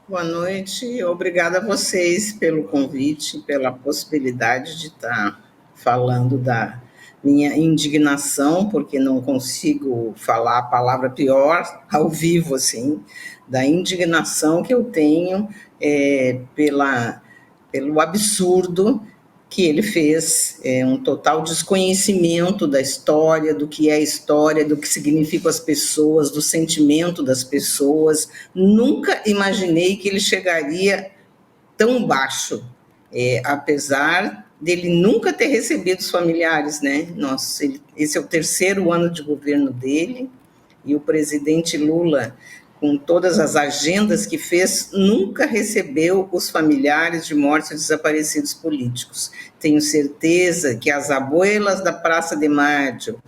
Boa noite. Obrigada a vocês pelo convite, pela possibilidade de estar falando da minha indignação, porque não consigo falar a palavra pior ao vivo, assim, da indignação que eu tenho pelo absurdo que ele fez, um total desconhecimento da história, do que é a história, do que significam as pessoas, do sentimento das pessoas. Nunca imaginei que ele chegaria tão baixo, apesar dele nunca ter recebido os familiares, né? Esse é o 3º ano de governo dele, e o presidente Lula, com todas as agendas que fez, nunca recebeu os familiares de mortos e desaparecidos políticos. Tenho certeza que as abuelas da Praça de Mayo,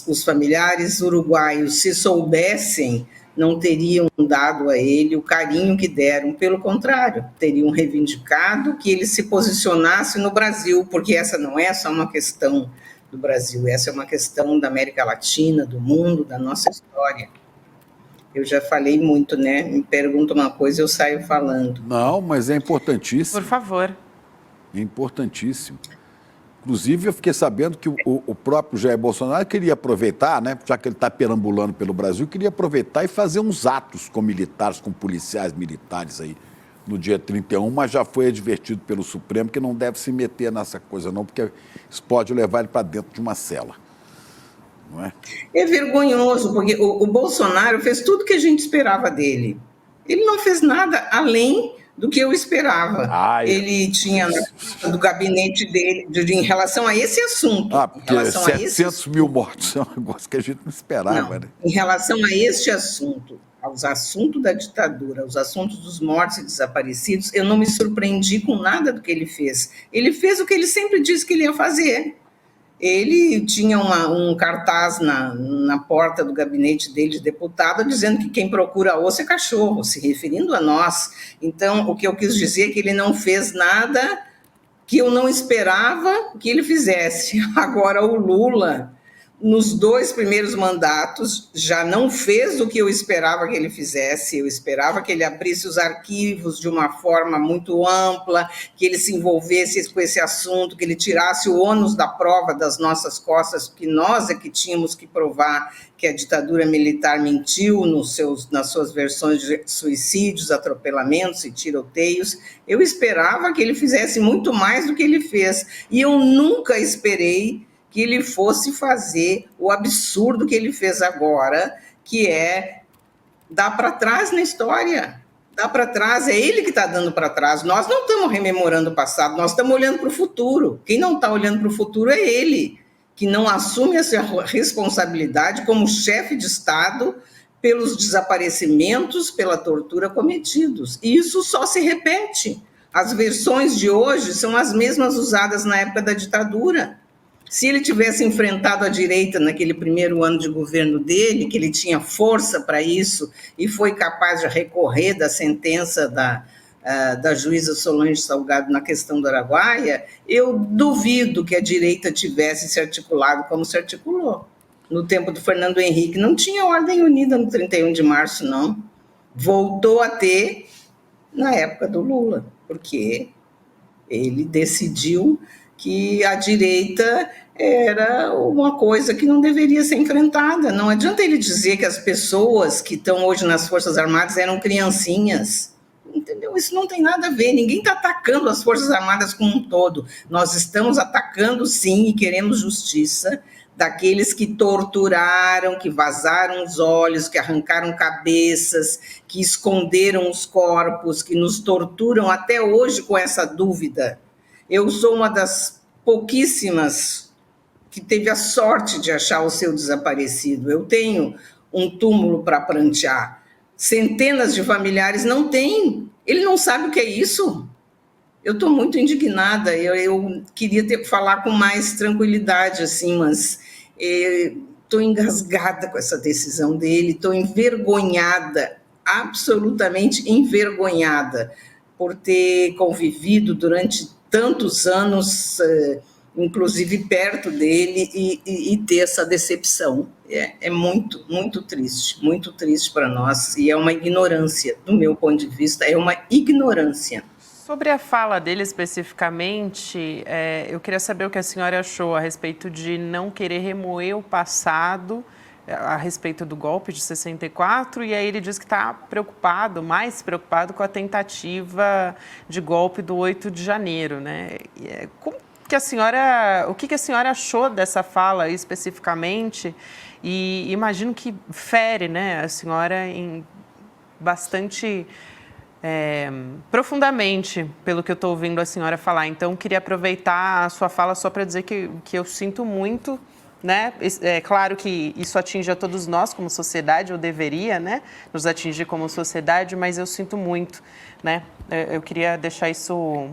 os familiares uruguaios, se soubessem, não teriam dado a ele o carinho que deram, pelo contrário, teriam reivindicado que ele se posicionasse no Brasil, porque essa não é só uma questão do Brasil, essa é uma questão da América Latina, do mundo, da nossa história. Eu já falei muito, né? Me pergunta uma coisa, eu saio falando. Não, mas é importantíssimo. Por favor. É importantíssimo. Inclusive, eu fiquei sabendo que o próprio Jair Bolsonaro queria aproveitar, né? Já que ele está perambulando pelo Brasil, queria aproveitar e fazer uns atos com militares, com policiais militares aí no dia 31, mas já foi advertido pelo Supremo que não deve se meter nessa coisa não, porque isso pode levar ele para dentro de uma cela. Não é? É vergonhoso, porque o Bolsonaro fez tudo que a gente esperava dele. Ele não fez nada além do que eu esperava. Ele tinha do gabinete dele, em relação a esse assunto. Porque 700 mil mortos é um negócio que a gente não esperava. Não, né? Em relação a este assunto, aos assuntos da ditadura, aos assuntos dos mortos e desaparecidos, eu não me surpreendi com nada do que ele fez. Ele fez o que ele sempre disse que ele ia fazer. Ele tinha um cartaz na porta do gabinete dele de deputado dizendo que quem procura osso é cachorro, se referindo a nós. Então, o que eu quis dizer é que ele não fez nada que eu não esperava que ele fizesse. Agora, o Lula, nos 2 primeiros mandatos, já não fez o que eu esperava que ele fizesse. Eu esperava que ele abrisse os arquivos de uma forma muito ampla, que ele se envolvesse com esse assunto, que ele tirasse o ônus da prova das nossas costas, porque nós é que tínhamos que provar que a ditadura militar mentiu nas suas versões de suicídios, atropelamentos e tiroteios. Eu esperava que ele fizesse muito mais do que ele fez. E eu nunca esperei que ele fosse fazer o absurdo que ele fez agora, que é dar para trás na história. Dar para trás, é ele que está dando para trás. Nós não estamos rememorando o passado, nós estamos olhando para o futuro. Quem não está olhando para o futuro é ele, que não assume essa responsabilidade como chefe de Estado pelos desaparecimentos, pela tortura cometidos. E isso só se repete. As versões de hoje são as mesmas usadas na época da ditadura. Se ele tivesse enfrentado a direita naquele primeiro ano de governo dele, que ele tinha força para isso e foi capaz de recorrer da sentença da juíza Solange Salgado na questão do Araguaia, eu duvido que a direita tivesse se articulado como se articulou. No tempo do Fernando Henrique não tinha ordem unida no 31 de março, não. Voltou a ter na época do Lula, porque ele decidiu que a direita era uma coisa que não deveria ser enfrentada. Não adianta ele dizer que as pessoas que estão hoje nas Forças Armadas eram criancinhas. Entendeu? Isso não tem nada a ver. Ninguém está atacando as Forças Armadas como um todo. Nós estamos atacando, sim, e queremos justiça daqueles que torturaram, que vazaram os olhos, que arrancaram cabeças, que esconderam os corpos, que nos torturam até hoje com essa dúvida. Eu sou uma das pouquíssimas que teve a sorte de achar o seu desaparecido. Eu tenho um túmulo para prantear. Centenas de familiares não têm. Ele não sabe o que é isso. Eu estou muito indignada. Eu queria falar com mais tranquilidade, assim, mas estou engasgada com essa decisão dele, estou envergonhada, absolutamente envergonhada. por ter convivido durante tantos anos, inclusive perto dele, e ter essa decepção. É muito, muito triste para nós, e é uma ignorância, do meu ponto de vista, é uma ignorância. Sobre a fala dele especificamente, eu queria saber o que a senhora achou a respeito de não querer remoer o passado, a respeito do golpe de 64, e aí ele diz que está preocupado, mais preocupado com a tentativa de golpe do 8 de janeiro, né? Como que a senhora, o que a senhora achou dessa fala especificamente? E imagino que fere, né, a senhora em bastante profundamente, pelo que eu estou ouvindo a senhora falar. Então, queria aproveitar a sua fala só para dizer que eu sinto muito, né? É claro que isso atinge a todos nós como sociedade, ou deveria, né, nos atingir como sociedade, mas eu sinto muito, né? Eu queria deixar isso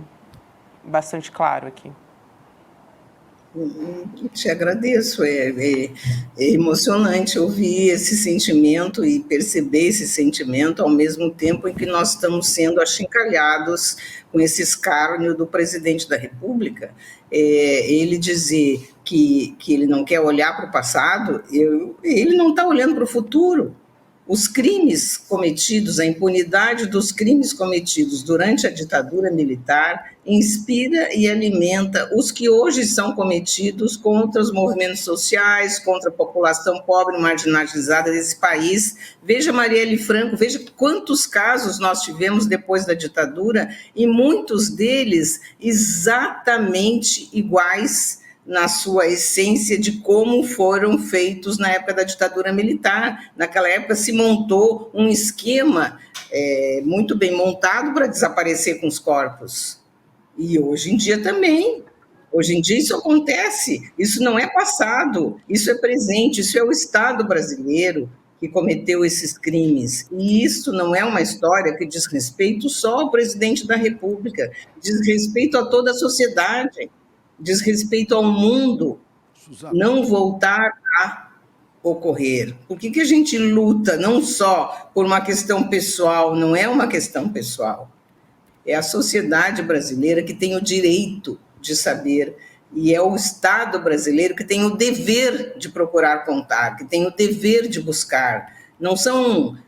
bastante claro aqui. Te agradeço, é emocionante ouvir esse sentimento e perceber esse sentimento ao mesmo tempo em que nós estamos sendo achincalhados com esse escárnio do presidente da República. Ele dizer que ele não quer olhar para o passado, ele não está olhando para o futuro. Os crimes cometidos, a impunidade dos crimes cometidos durante a ditadura militar inspira e alimenta os que hoje são cometidos contra os movimentos sociais, contra a população pobre e marginalizada desse país. Veja Marielle Franco, veja quantos casos nós tivemos depois da ditadura, e muitos deles exatamente iguais na sua essência de como foram feitos na época da ditadura militar. Naquela época se montou um esquema muito bem montado para desaparecer com os corpos. E hoje em dia também. Hoje em dia isso acontece. Isso não é passado, isso é presente, isso é o Estado brasileiro que cometeu esses crimes. E isso não é uma história que diz respeito só ao presidente da República, diz respeito a toda a sociedade, diz respeito ao mundo. Suzana, não voltar a ocorrer. Por que a gente luta não só por uma questão pessoal? Não é uma questão pessoal. É a sociedade brasileira que tem o direito de saber, e é o Estado brasileiro que tem o dever de procurar contar, que tem o dever de buscar. Não são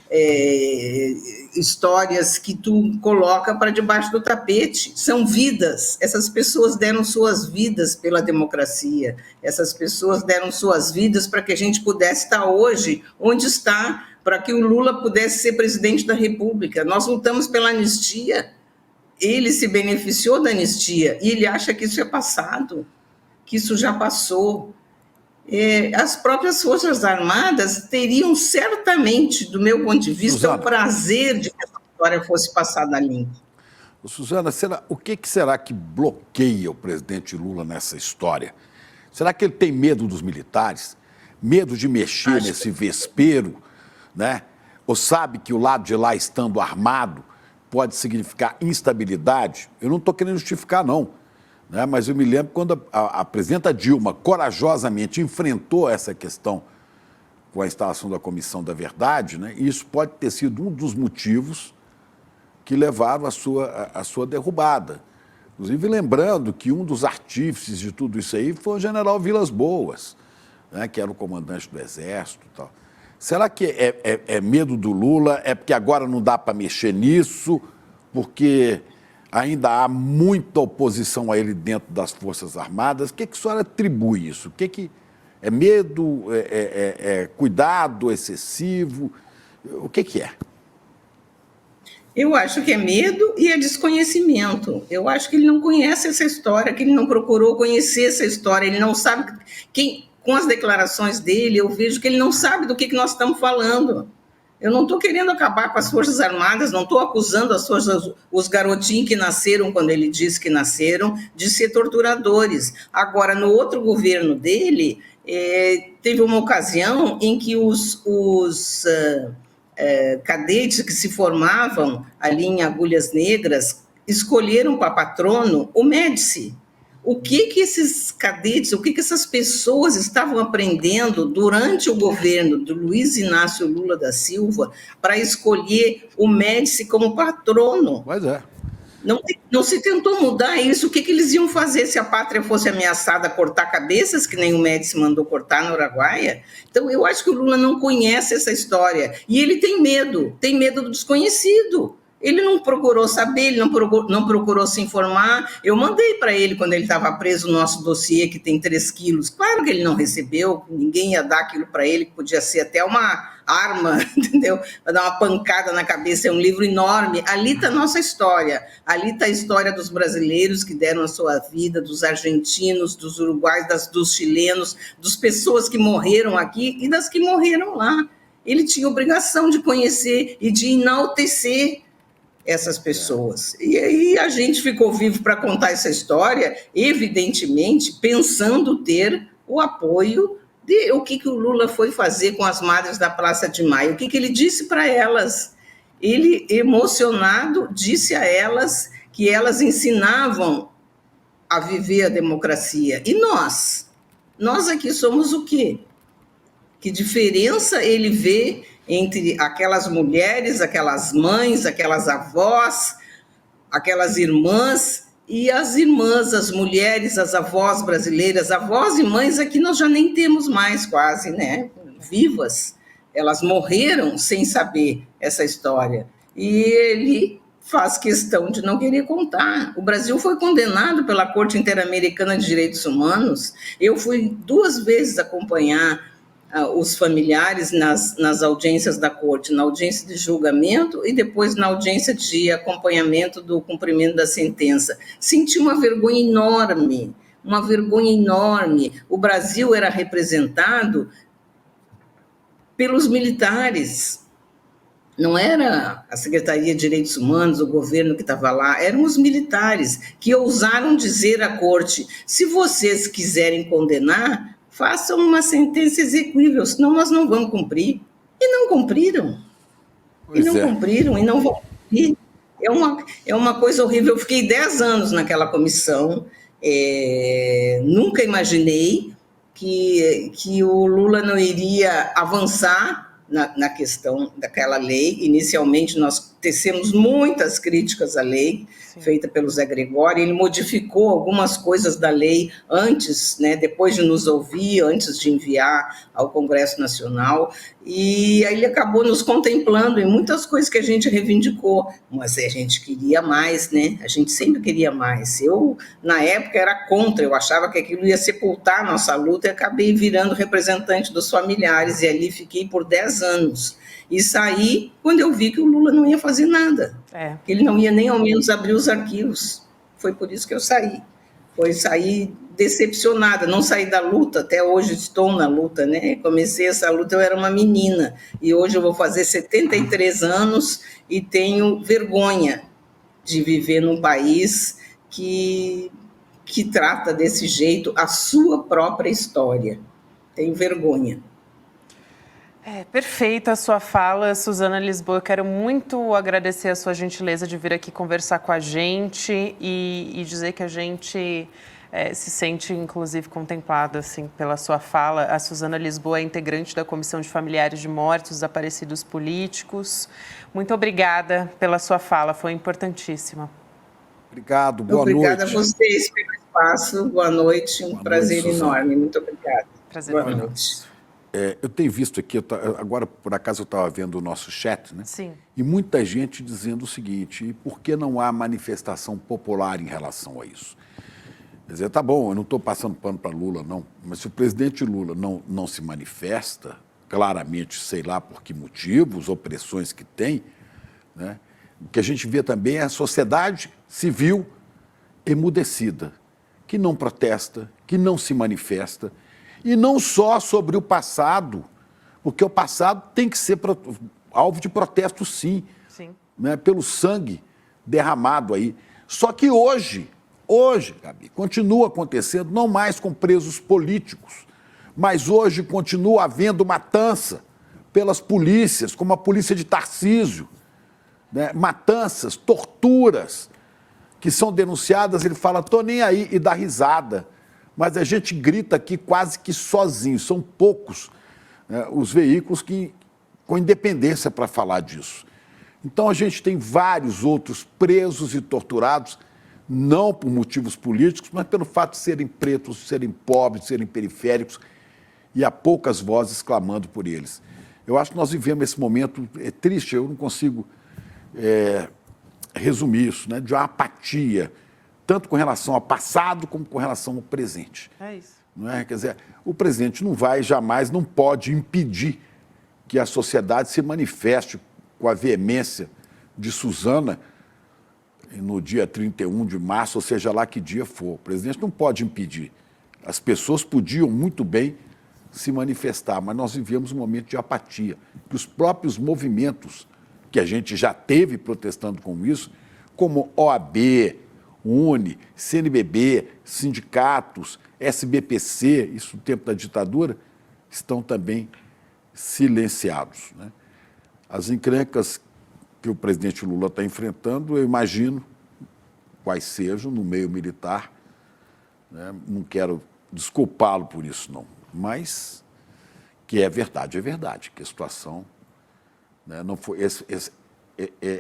histórias que tu coloca para debaixo do tapete, são vidas. Essas pessoas deram suas vidas pela democracia, essas pessoas deram suas vidas para que a gente pudesse estar hoje onde está, para que o Lula pudesse ser presidente da República. Nós lutamos pela anistia, ele se beneficiou da anistia, e ele acha que isso é passado, que isso já passou. As próprias Forças Armadas teriam certamente, do meu ponto de vista, Suzana, o prazer de que essa história fosse passada limpo. Suzana, o que será que bloqueia o presidente Lula nessa história? Será que ele tem medo dos militares? Medo de mexer nesse vespeiro, né? Ou sabe que o lado de lá estando armado pode significar instabilidade? Eu não estou querendo justificar, não. Mas eu me lembro quando a presidenta Dilma corajosamente enfrentou essa questão com a instalação da Comissão da Verdade, né? E isso pode ter sido um dos motivos que levaram à sua derrubada. Inclusive lembrando que um dos artífices de tudo isso aí foi o general Vilas Boas, né? Que era o comandante do Exército e tal. Será que é medo do Lula? É porque agora não dá para mexer nisso? Porque ainda há muita oposição a ele dentro das Forças Armadas? O que a senhora atribui isso? O que é medo, cuidado excessivo? O que é? Eu acho que é medo e é desconhecimento. Eu acho que ele não conhece essa história, que ele não procurou conhecer essa história, ele não sabe... Com as declarações dele, eu vejo que ele não sabe do que nós estamos falando. Eu não estou querendo acabar com as Forças Armadas, não estou acusando os garotinhos que nasceram, quando ele disse que nasceram, de ser torturadores. Agora, no outro governo dele, teve uma ocasião em que os cadetes que se formavam ali em Agulhas Negras escolheram para patrono o Médici. O que esses cadetes, o que essas pessoas estavam aprendendo durante o governo do Luiz Inácio Lula da Silva para escolher o Médici como patrono? Pois é. Não se tentou mudar isso. O que eles iam fazer se a pátria fosse ameaçada a cortar cabeças, que nem o Médici mandou cortar no Araguaia? Então, eu acho que o Lula não conhece essa história. E ele tem medo do desconhecido. Ele não procurou saber, ele não procurou se informar. Eu mandei para ele, quando ele estava preso, o nosso dossiê, que tem 3 quilos. Claro que ele não recebeu, ninguém ia dar aquilo para ele, que podia ser até uma arma, entendeu? Para dar uma pancada na cabeça. É um livro enorme. Ali está a nossa história. Ali está a história dos brasileiros que deram a sua vida, dos argentinos, dos uruguaios, dos chilenos, das pessoas que morreram aqui e das que morreram lá. Ele tinha obrigação de conhecer e de enaltecer essas pessoas. E aí a gente ficou vivo para contar essa história, evidentemente, pensando ter o apoio de o que o Lula foi fazer com as madres da Praça de Maio, o que ele disse para elas. Ele, emocionado, disse a elas que elas ensinavam a viver a democracia. E nós aqui somos o quê? Que diferença ele vê entre aquelas mulheres, aquelas mães, aquelas avós, aquelas irmãs e as irmãs, as mulheres, as avós brasileiras, avós e mães aqui nós já nem temos mais quase, né? Vivas. Elas morreram sem saber essa história. E ele faz questão de não querer contar. O Brasil foi condenado pela Corte Interamericana de Direitos Humanos. Eu fui 2 vezes acompanhar os familiares nas audiências da corte, na audiência de julgamento e depois na audiência de acompanhamento do cumprimento da sentença. Senti uma vergonha enorme. O Brasil era representado pelos militares. Não era a Secretaria de Direitos Humanos, o governo que estava lá, eram os militares que ousaram dizer à corte: se vocês quiserem condenar, façam uma sentença execuível, senão nós não vamos cumprir. E não cumpriram. Cumpriram e não vão cumprir. É uma coisa horrível. Eu fiquei 10 anos naquela comissão. Nunca imaginei que o Lula não iria avançar na questão daquela lei. Inicialmente, nós tecemos muitas críticas à lei, feita pelo Zé Gregório. Ele modificou algumas coisas da lei antes, né, depois de nos ouvir, antes de enviar ao Congresso Nacional, e aí ele acabou nos contemplando em muitas coisas que a gente reivindicou, mas a gente queria mais, né? A gente sempre queria mais. Eu, na época, era contra, eu achava que aquilo ia sepultar a nossa luta e acabei virando representante dos familiares, e ali fiquei por 10 anos. E saí quando eu vi que o Lula não ia fazer nada. Que ele não ia nem ao menos abrir os arquivos. Foi por isso que eu saí. Saí decepcionada, não saí da luta, até hoje estou na luta, né? Comecei essa luta, eu era uma menina, e hoje eu vou fazer 73 anos e tenho vergonha de viver num país que trata desse jeito a sua própria história. Tenho vergonha. Perfeita a sua fala, Suzana Lisboa. Eu quero muito agradecer a sua gentileza de vir aqui conversar com a gente e dizer que a gente se sente, inclusive, contemplada assim, pela sua fala. A Suzana Lisboa é integrante da Comissão de Familiares de Mortos Desaparecidos Políticos. Muito obrigada pela sua fala, foi importantíssima. Obrigado, boa noite. Obrigada a vocês pelo espaço, boa noite, um prazer enorme. Muito obrigada. Prazer boa noite. Eu tenho visto aqui, agora por acaso eu estava vendo o nosso chat, né? Sim. E muita gente dizendo o seguinte: por que não há manifestação popular em relação a isso? Quer dizer, tá bom, eu não estou passando pano para Lula, não, mas se o presidente Lula não se manifesta, claramente, sei lá por que motivos, opressões que tem, né? O que a gente vê também é a sociedade civil emudecida, que não protesta, que não se manifesta. E não só sobre o passado, porque o passado tem que ser alvo de protesto, sim. Né, pelo sangue derramado aí. Só que hoje, Gabi, continua acontecendo, não mais com presos políticos, mas hoje continua havendo matança pelas polícias, como a polícia de Tarcísio, né, matanças, torturas, que são denunciadas. Ele fala, tô nem aí, e dá risada. Mas a gente grita aqui quase que sozinho. São poucos, né, os veículos com independência para falar disso. Então, a gente tem vários outros presos e torturados, não por motivos políticos, mas pelo fato de serem pretos, de serem pobres, de serem periféricos, e há poucas vozes clamando por eles. Eu acho que nós vivemos esse momento triste, eu não consigo resumir isso, né, de uma apatia, tanto com relação ao passado como com relação ao presente. É isso. Não é? Quer dizer, o presidente jamais não pode impedir que a sociedade se manifeste com a veemência de Suzana no dia 31 de março, ou seja lá que dia for. O presidente não pode impedir. As pessoas podiam muito bem se manifestar, mas nós vivemos um momento de apatia, que os próprios movimentos que a gente já teve protestando com isso, como OAB, UNE, CNBB, sindicatos, SBPC, isso no tempo da ditadura, estão também silenciados, né? As encrencas que o presidente Lula está enfrentando, eu imagino quais sejam no meio militar, né? Não quero desculpá-lo por isso, não, mas que é verdade, que a situação, né, não foi,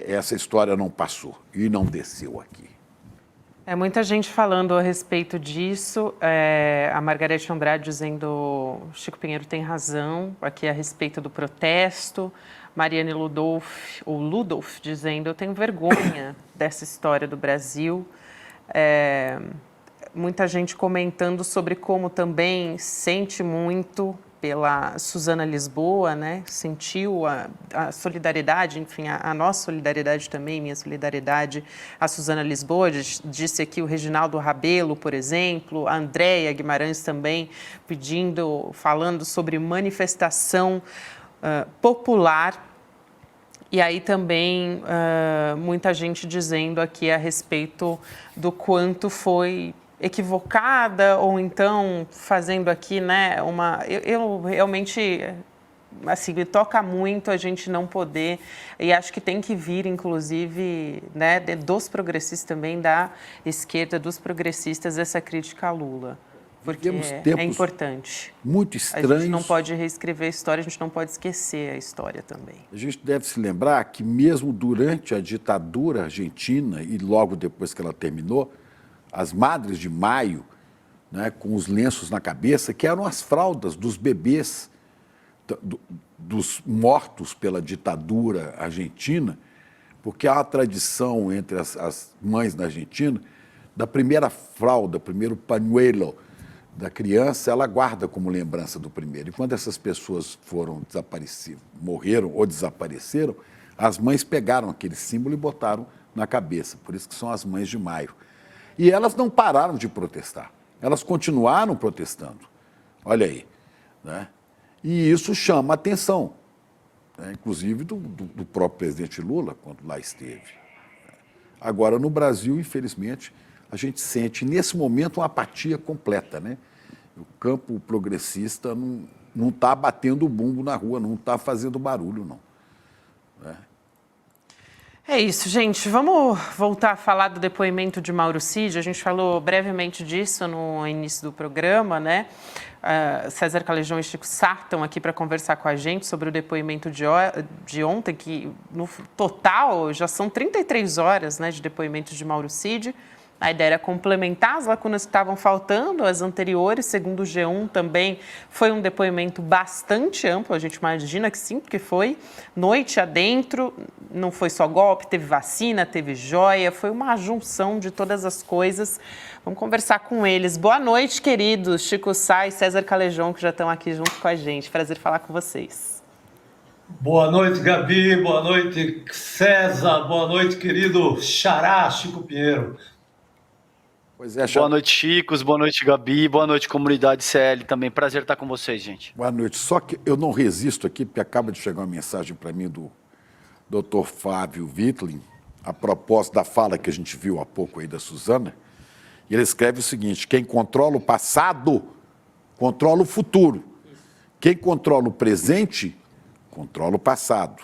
essa história não passou e não desceu aqui. É muita gente falando a respeito disso, a Margarete Andrade dizendo Chico Pinheiro tem razão aqui a respeito do protesto, Mariane Ludolf dizendo eu tenho vergonha dessa história do Brasil, muita gente comentando sobre como também sente muito pela Suzana Lisboa, né? Sentiu a solidariedade, enfim, a nossa solidariedade também, minha solidariedade, a Suzana Lisboa, disse aqui o Reginaldo Rabelo, por exemplo, a Andréia Guimarães também falando sobre manifestação popular, e aí também muita gente dizendo aqui a respeito do quanto foi equivocada, ou então fazendo aqui, né, eu realmente, assim, me toca muito a gente não poder, e acho que tem que vir, inclusive, né, dos progressistas também, da esquerda, dos progressistas, essa crítica a Lula, porque é importante. Muito estranhos. A gente não pode reescrever a história, a gente não pode esquecer a história também. A gente deve se lembrar que mesmo durante a ditadura argentina, e logo depois que ela terminou, as Madres de Maio, né, com os lenços na cabeça, que eram as fraldas dos bebês, dos mortos pela ditadura argentina, porque há uma tradição entre as mães da Argentina, da primeira fralda, primeiro pañuelo da criança, ela guarda como lembrança do primeiro. E quando essas pessoas morreram ou desapareceram, as mães pegaram aquele símbolo e botaram na cabeça, por isso que são as Mães de Maio. E elas não pararam de protestar, elas continuaram protestando. Olha aí, né? E isso chama a atenção, né? Inclusive do próprio presidente Lula, quando lá esteve. Agora, no Brasil, infelizmente, a gente sente, nesse momento, uma apatia completa, né? O campo progressista não está batendo bumbo na rua, não está fazendo barulho, não. Né? É isso, gente. Vamos voltar a falar do depoimento de Mauro Cid. A gente falou brevemente disso no início do programa, né? César Calejão e Chico Sá estão aqui para conversar com a gente sobre o depoimento de ontem, que no total já são 33 horas, né, de depoimento de Mauro Cid. A ideia era complementar as lacunas que estavam faltando, as anteriores, segundo o G1 também foi um depoimento bastante amplo, a gente imagina que sim, porque foi noite adentro, não foi só golpe, teve vacina, teve joia, foi uma junção de todas as coisas. Vamos conversar com eles. Boa noite, queridos Chico Sá e César Calejão, que já estão aqui junto com a gente. Prazer falar com vocês. Boa noite, Gabi, boa noite, César, boa noite, querido xará Chico Pinheiro. Pois é, boa noite, Chicos, boa noite, Gabi, boa noite, comunidade CL também. Prazer estar com vocês, gente. Boa noite. Só que eu não resisto aqui, porque acaba de chegar uma mensagem para mim do Dr. Flávio Wittlin, a propósito da fala que a gente viu há pouco aí da Suzana. E ele escreve o seguinte: quem controla o passado, controla o futuro. Quem controla o presente, controla o passado.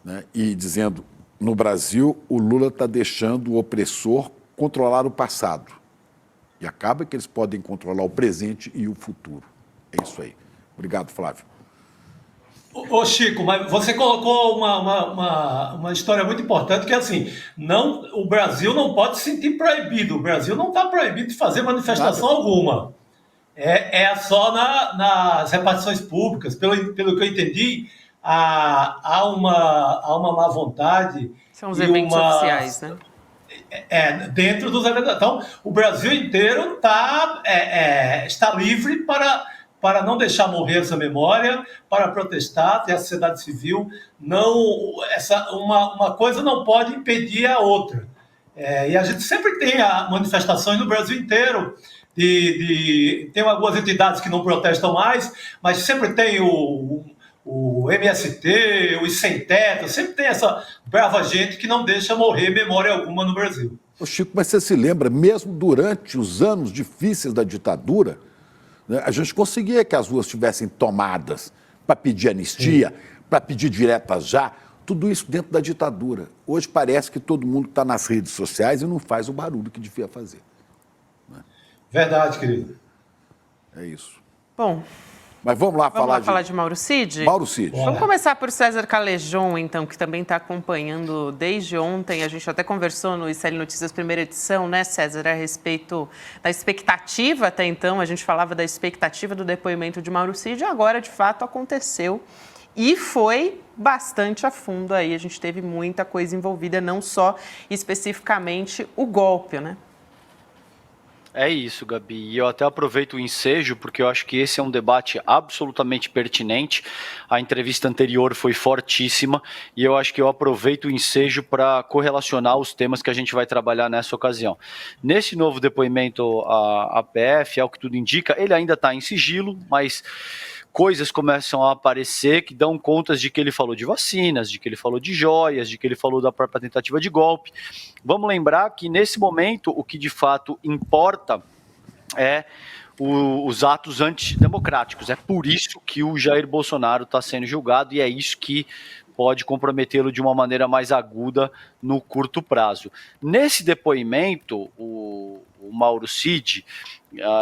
Né? E dizendo, no Brasil, o Lula está deixando o opressor controlar o passado. E acaba que eles podem controlar o presente e o futuro. É isso aí. Obrigado, Flávio. Ô Chico, mas você colocou uma história muito importante que é assim, não, o Brasil não pode se sentir proibido. O Brasil não está proibido de fazer manifestação alguma. É só nas repartições públicas. Pelo que eu entendi, há uma má vontade. São os eventos oficiais, né? Dentro dos eventos. Então, o Brasil inteiro está livre para não deixar morrer essa memória, para protestar, ter a sociedade civil. Uma coisa não pode impedir a outra. E a gente sempre tem manifestações no Brasil inteiro. Tem algumas entidades que não protestam mais, mas sempre tem o MST, os Sem Teto, sempre tem essa brava gente que não deixa morrer memória alguma no Brasil. Ô Chico, mas você se lembra, mesmo durante os anos difíceis da ditadura, né, a gente conseguia que as ruas estivessem tomadas para pedir anistia, para pedir diretas já, tudo isso dentro da ditadura. Hoje parece que todo mundo está nas redes sociais e não faz o barulho que devia fazer. Né? Verdade, querido. É isso. Bom, mas vamos lá falar de Mauro Cid? Mauro Cid. Vamos começar por César Callejon, então, que também está acompanhando desde ontem. A gente até conversou no ICL Notícias primeira edição, né, César, a respeito da expectativa até então. A gente falava da expectativa do depoimento de Mauro Cid, e agora, de fato, aconteceu. E foi bastante a fundo aí. A gente teve muita coisa envolvida, não só especificamente o golpe, né? É isso, Gabi. E eu até aproveito o ensejo, porque eu acho que esse é um debate absolutamente pertinente. A entrevista anterior foi fortíssima e eu acho que eu aproveito o ensejo para correlacionar os temas que a gente vai trabalhar nessa ocasião. Nesse novo depoimento à PF, ao que tudo indica, ele ainda está em sigilo, mas coisas começam a aparecer que dão contas de que ele falou de vacinas, de que ele falou de joias, de que ele falou da própria tentativa de golpe. Vamos lembrar que, nesse momento, o que de fato importa é os atos antidemocráticos. É por isso que o Jair Bolsonaro está sendo julgado e é isso que pode comprometê-lo de uma maneira mais aguda no curto prazo. Nesse depoimento, o Mauro Cid,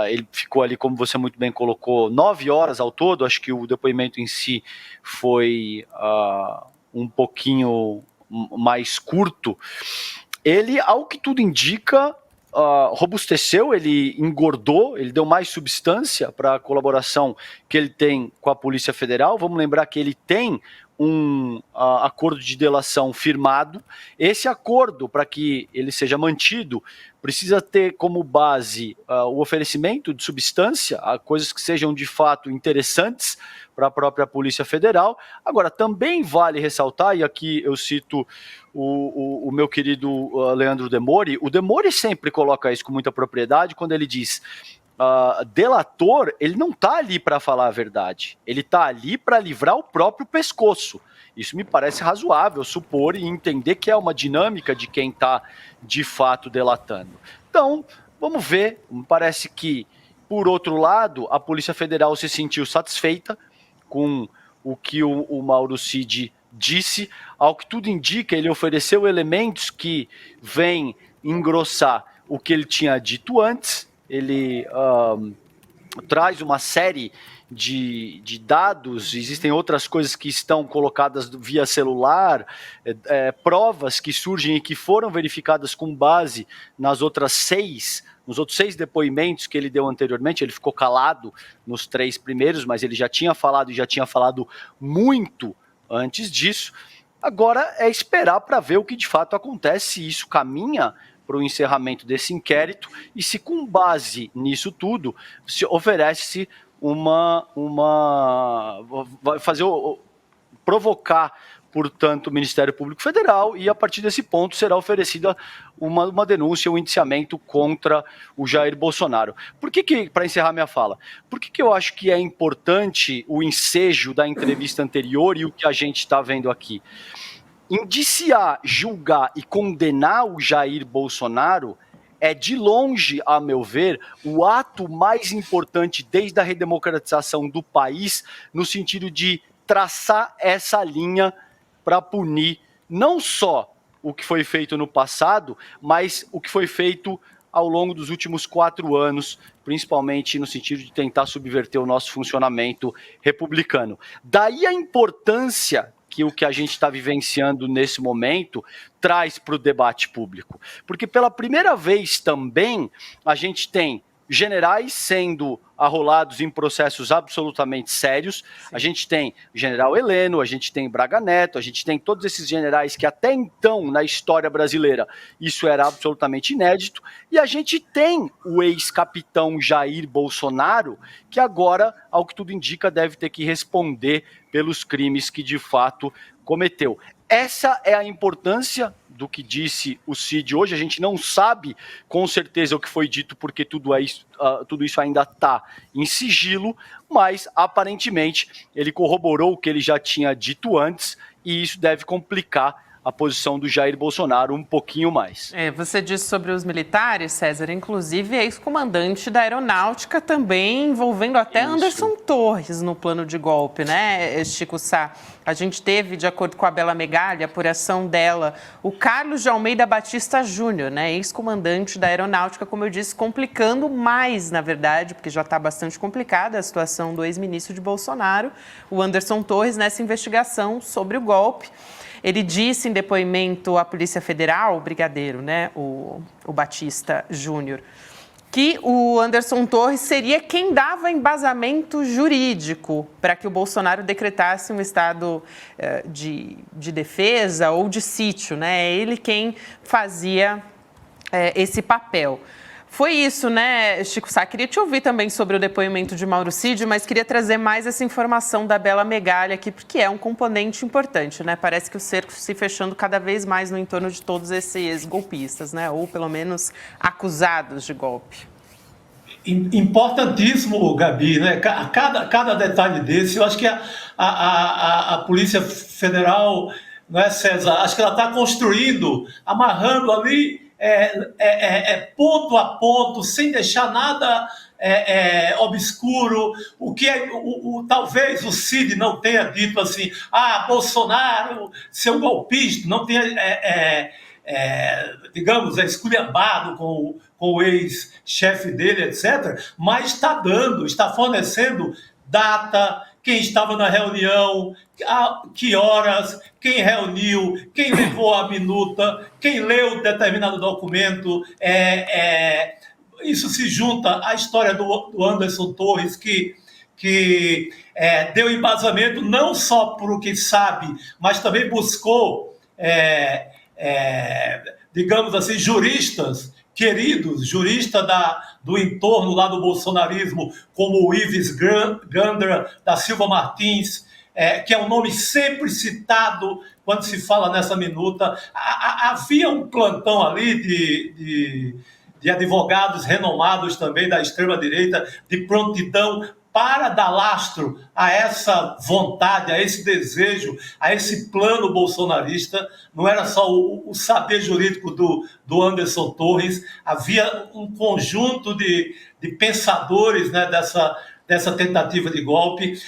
ele ficou ali, como você muito bem colocou, 9 horas ao todo. Acho que o depoimento em si foi um pouquinho mais curto. Ele, ao que tudo indica, robusteceu, ele engordou, ele deu mais substância para a colaboração que ele tem com a Polícia Federal. Vamos lembrar que ele tem um acordo de delação firmado. Esse acordo, para que ele seja mantido, precisa ter como base o oferecimento de substância, coisas que sejam de fato interessantes para a própria Polícia Federal. Agora, também vale ressaltar, e aqui eu cito o meu querido Leandro Demori. O Demori sempre coloca isso com muita propriedade quando ele diz: delator, ele não está ali para falar a verdade, ele está ali para livrar o próprio pescoço. Isso me parece razoável supor e entender que é uma dinâmica de quem está de fato delatando. Então, vamos ver. Me parece que, por outro lado, a Polícia Federal se sentiu satisfeita com o que o Mauro Cid disse. Ao que tudo indica, ele ofereceu elementos que vêm engrossar o que ele tinha dito antes. Ele traz uma série de dados, existem outras coisas que estão colocadas via celular, provas que surgem e que foram verificadas com base nos outros 6 depoimentos que ele deu anteriormente. Ele ficou calado nos 3 primeiros, mas ele já tinha falado e já tinha falado muito antes disso. Agora é esperar para ver o que de fato acontece, se isso caminha para o encerramento desse inquérito e se, com base nisso tudo, se oferece provocar, portanto, o Ministério Público Federal, e a partir desse ponto será oferecida uma denúncia, um indiciamento contra o Jair Bolsonaro. Para encerrar minha fala, por que eu acho que é importante o ensejo da entrevista anterior e o que a gente está vendo aqui? Indiciar, julgar e condenar o Jair Bolsonaro é, de longe, a meu ver, o ato mais importante desde a redemocratização do país, no sentido de traçar essa linha para punir não só o que foi feito no passado, mas o que foi feito ao longo dos últimos 4 anos, principalmente no sentido de tentar subverter o nosso funcionamento republicano. Daí a importância que o que a gente está vivenciando nesse momento traz para o debate público. Porque pela primeira vez também a gente tem generais sendo arrolados em processos absolutamente sérios. Sim. A gente tem o general Heleno, a gente tem Braga Neto, a gente tem todos esses generais que até então, na história brasileira, isso era absolutamente inédito. E a gente tem o ex-capitão Jair Bolsonaro, que agora, ao que tudo indica, deve ter que responder pelos crimes que de fato cometeu. Essa é a importância do que disse o Cid hoje. A gente não sabe com certeza o que foi dito, porque tudo isso ainda está em sigilo, mas aparentemente ele corroborou o que ele já tinha dito antes, e isso deve complicar a posição do Jair Bolsonaro um pouquinho mais. Você disse sobre os militares, César, inclusive ex-comandante da Aeronáutica também, envolvendo até Anderson Torres no plano de golpe, né, Chico Sá? A gente teve, de acordo com a Bela Megali, a apuração dela, o Carlos de Almeida Batista Júnior, né, ex-comandante da Aeronáutica, como eu disse, complicando mais, na verdade, porque já está bastante complicada a situação do ex-ministro de Bolsonaro, o Anderson Torres, nessa investigação sobre o golpe. Ele disse em depoimento à Polícia Federal, o brigadeiro, né, o Batista Júnior, que o Anderson Torres seria quem dava embasamento jurídico para que o Bolsonaro decretasse um estado de defesa ou de sítio, né? É ele quem fazia esse papel. Foi isso, né, Chico Sá? Queria te ouvir também sobre o depoimento de Mauro Cid, mas queria trazer mais essa informação da Bela Megali aqui, porque é um componente importante, né? Parece que o cerco se fechando cada vez mais no entorno de todos esses golpistas, né? Ou pelo menos acusados de golpe. Importantíssimo, Gabi, né? Cada detalhe desse, eu acho que a Polícia Federal, não é, César? Acho que ela está construindo, amarrando ali ponto a ponto, sem deixar nada obscuro. O que talvez o Cid não tenha dito assim, Bolsonaro, seu golpista, não tenha, digamos, esculhambado com o ex-chefe dele, etc., mas está fornecendo data, quem estava na reunião, que horas, quem reuniu, quem levou a minuta, quem leu determinado documento. Isso se junta à história do Anderson Torres, que deu embasamento não só por o que sabe, mas também buscou, digamos assim, juristas queridos, juristas do entorno lá do bolsonarismo, como o Ives Gandra da Silva Martins, que é um nome sempre citado quando se fala nessa minuta. Havia um plantão ali de advogados renomados também da extrema-direita, de prontidão para dar lastro a essa vontade, a esse desejo, a esse plano bolsonarista. Não era só o saber jurídico do Anderson Torres, havia um conjunto de pensadores, né, dessa tentativa de golpe.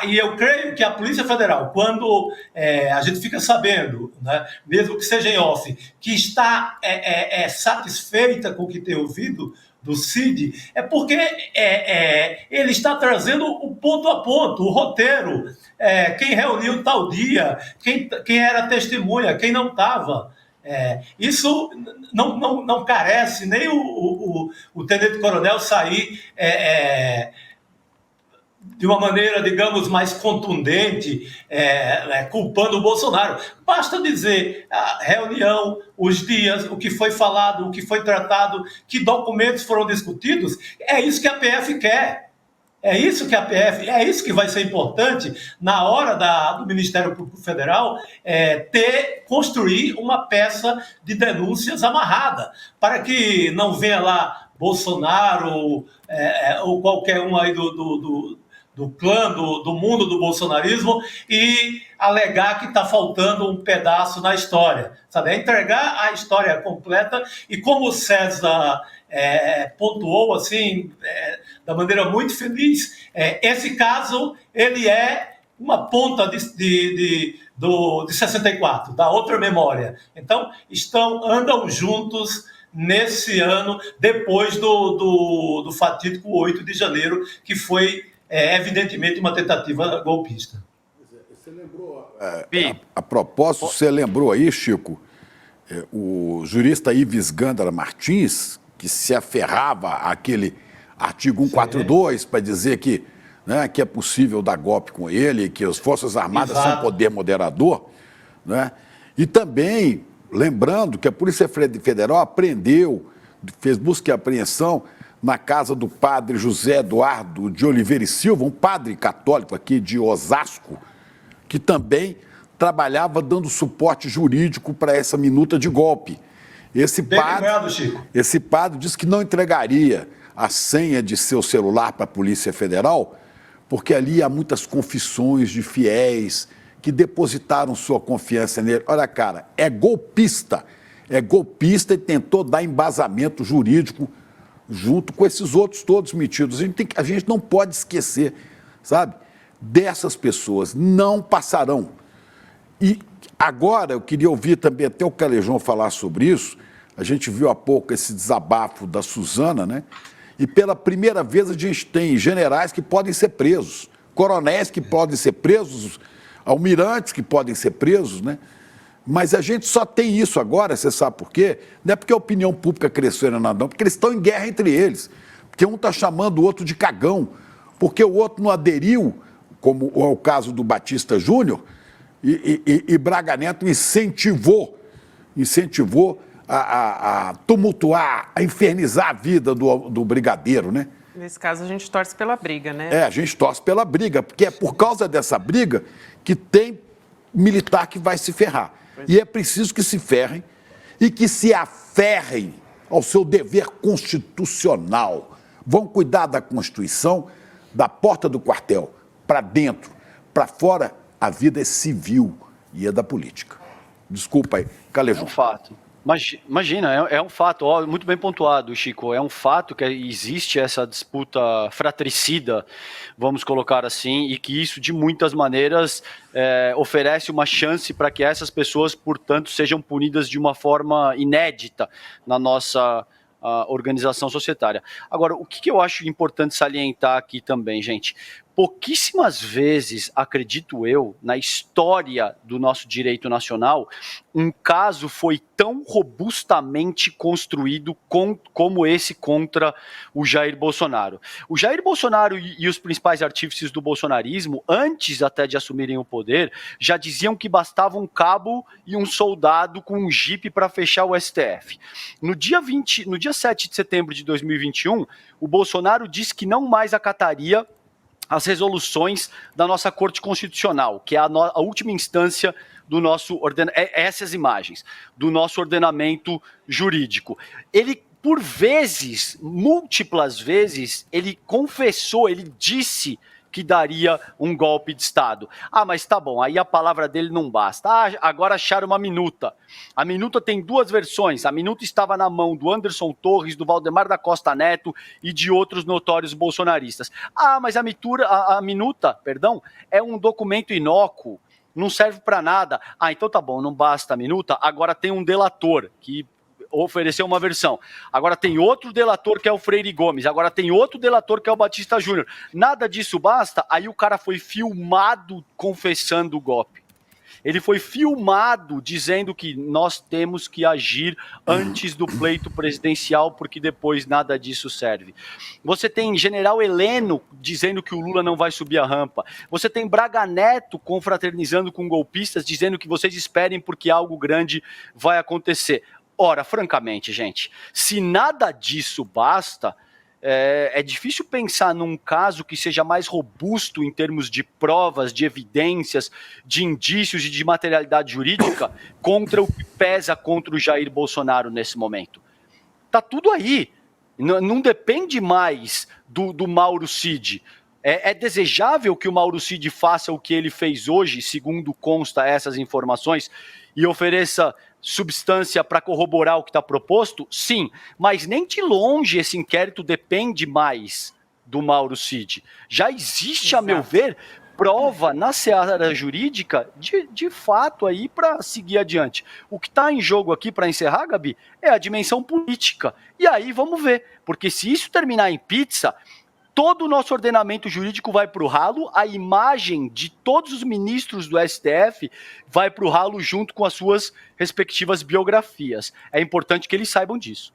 E eu creio que a Polícia Federal, quando a gente fica sabendo, né, mesmo que seja em off, que está satisfeita com o que tem ouvido do Cid, é porque ele está trazendo o ponto a ponto, o roteiro, quem reuniu tal dia, quem era testemunha, quem não estava. Isso não carece nem o tenente-coronel sair de uma maneira, digamos, mais contundente, culpando o Bolsonaro. Basta dizer a reunião, os dias, o que foi falado, o que foi tratado, que documentos foram discutidos. É isso que a PF quer. É isso que vai ser importante na hora do Ministério Público Federal construir uma peça de denúncias amarrada, para que não venha lá Bolsonaro ou qualquer um aí do clã, do mundo do bolsonarismo, e alegar que está faltando um pedaço na história. Sabe? Entregar a história completa, e como o César pontuou assim, da maneira muito feliz, esse caso ele é uma ponta de 64, da outra memória. Então, andam juntos nesse ano, depois do fatídico 8 de janeiro, que foi, evidentemente, uma tentativa golpista. Você lembrou, a propósito, você lembrou aí, Chico, o jurista Ives Gandara Martins, que se aferrava àquele artigo 142 para dizer que, né, que é possível dar golpe com ele, que as Forças Armadas são poder moderador, né? E também, lembrando que a Polícia Federal apreendeu, fez busca e apreensão na casa do padre José Eduardo de Oliveira e Silva, um padre católico aqui de Osasco, que também trabalhava dando suporte jurídico para essa minuta de golpe. Esse padre disse que não entregaria a senha de seu celular para a Polícia Federal, porque ali há muitas confissões de fiéis que depositaram sua confiança nele. Olha, cara, é golpista e tentou dar embasamento jurídico junto com esses outros todos metidos. A gente não pode esquecer, sabe, dessas pessoas. Não passarão. E agora eu queria ouvir também até o Calejão falar sobre isso. A gente viu há pouco esse desabafo da Suzana, né? E pela primeira vez a gente tem generais que podem ser presos, coronéis que podem ser presos, almirantes que podem ser presos, né? Mas a gente só tem isso agora, você sabe por quê? Não é porque a opinião pública cresceu, não, porque eles estão em guerra entre eles. Porque um está chamando o outro de cagão, porque o outro não aderiu, como é o caso do Batista Júnior, e Braga Neto incentivou a tumultuar, a infernizar a vida do brigadeiro, né? Nesse caso, a gente torce pela briga, né? A gente torce pela briga, porque é por causa dessa briga que tem militar que vai se ferrar. E é preciso que se ferrem e que se aferrem ao seu dever constitucional. Vão cuidar da Constituição, da porta do quartel, para dentro, para fora, a vida é civil e é da política. Desculpa aí, Calejão. É um fato. Imagina, é um fato, ó, muito bem pontuado, Chico, é um fato que existe essa disputa fratricida, vamos colocar assim, e que isso de muitas maneiras oferece uma chance para que essas pessoas, portanto, sejam punidas de uma forma inédita na nossa organização societária. Agora, o que eu acho importante salientar aqui também, gente? Pouquíssimas vezes, acredito eu, na história do nosso direito nacional, um caso foi tão robustamente construído como esse contra o Jair Bolsonaro. O Jair Bolsonaro e os principais artífices do bolsonarismo, antes até de assumirem o poder, já diziam que bastava um cabo e um soldado com um jipe para fechar o STF. No dia 7 de setembro de 2021, o Bolsonaro disse que não mais acataria as resoluções da nossa Corte Constitucional, que é a última instância do nosso essas imagens, do nosso ordenamento jurídico. Ele, por vezes, múltiplas vezes, ele confessou, ele disse que daria um golpe de Estado. Mas tá bom, aí a palavra dele não basta. Agora acharam uma minuta. A minuta tem duas versões. A minuta estava na mão do Anderson Torres, do Valdemar da Costa Neto e de outros notórios bolsonaristas. Mas a minuta, é um documento inócuo, não serve para nada. Então tá bom, não basta a minuta, agora tem um delator que ofereceu uma versão. Agora tem outro delator que é o Freire Gomes, agora tem outro delator que é o Batista Júnior. Nada disso basta, aí o cara foi filmado confessando o golpe. Ele foi filmado dizendo que nós temos que agir antes do pleito presidencial, porque depois nada disso serve. Você tem general Heleno dizendo que o Lula não vai subir a rampa. Você tem Braga Neto confraternizando com golpistas, dizendo que vocês esperem porque algo grande vai acontecer. Ora, francamente, gente, se nada disso basta, é difícil pensar num caso que seja mais robusto em termos de provas, de evidências, de indícios e de materialidade jurídica contra o que pesa contra o Jair Bolsonaro nesse momento. Tá tudo aí. Não depende mais do Mauro Cid. É desejável que o Mauro Cid faça o que ele fez hoje, segundo consta essas informações, e ofereça substância para corroborar o que está proposto? Sim, mas nem de longe esse inquérito depende mais do Mauro Cid. Já existe, a meu ver, prova na seara jurídica de fato aí para seguir adiante. O que está em jogo aqui, para encerrar, Gabi, é a dimensão política. E aí vamos ver, porque se isso terminar em pizza, todo o nosso ordenamento jurídico vai para o ralo, a imagem de todos os ministros do STF vai para o ralo junto com as suas respectivas biografias. É importante que eles saibam disso.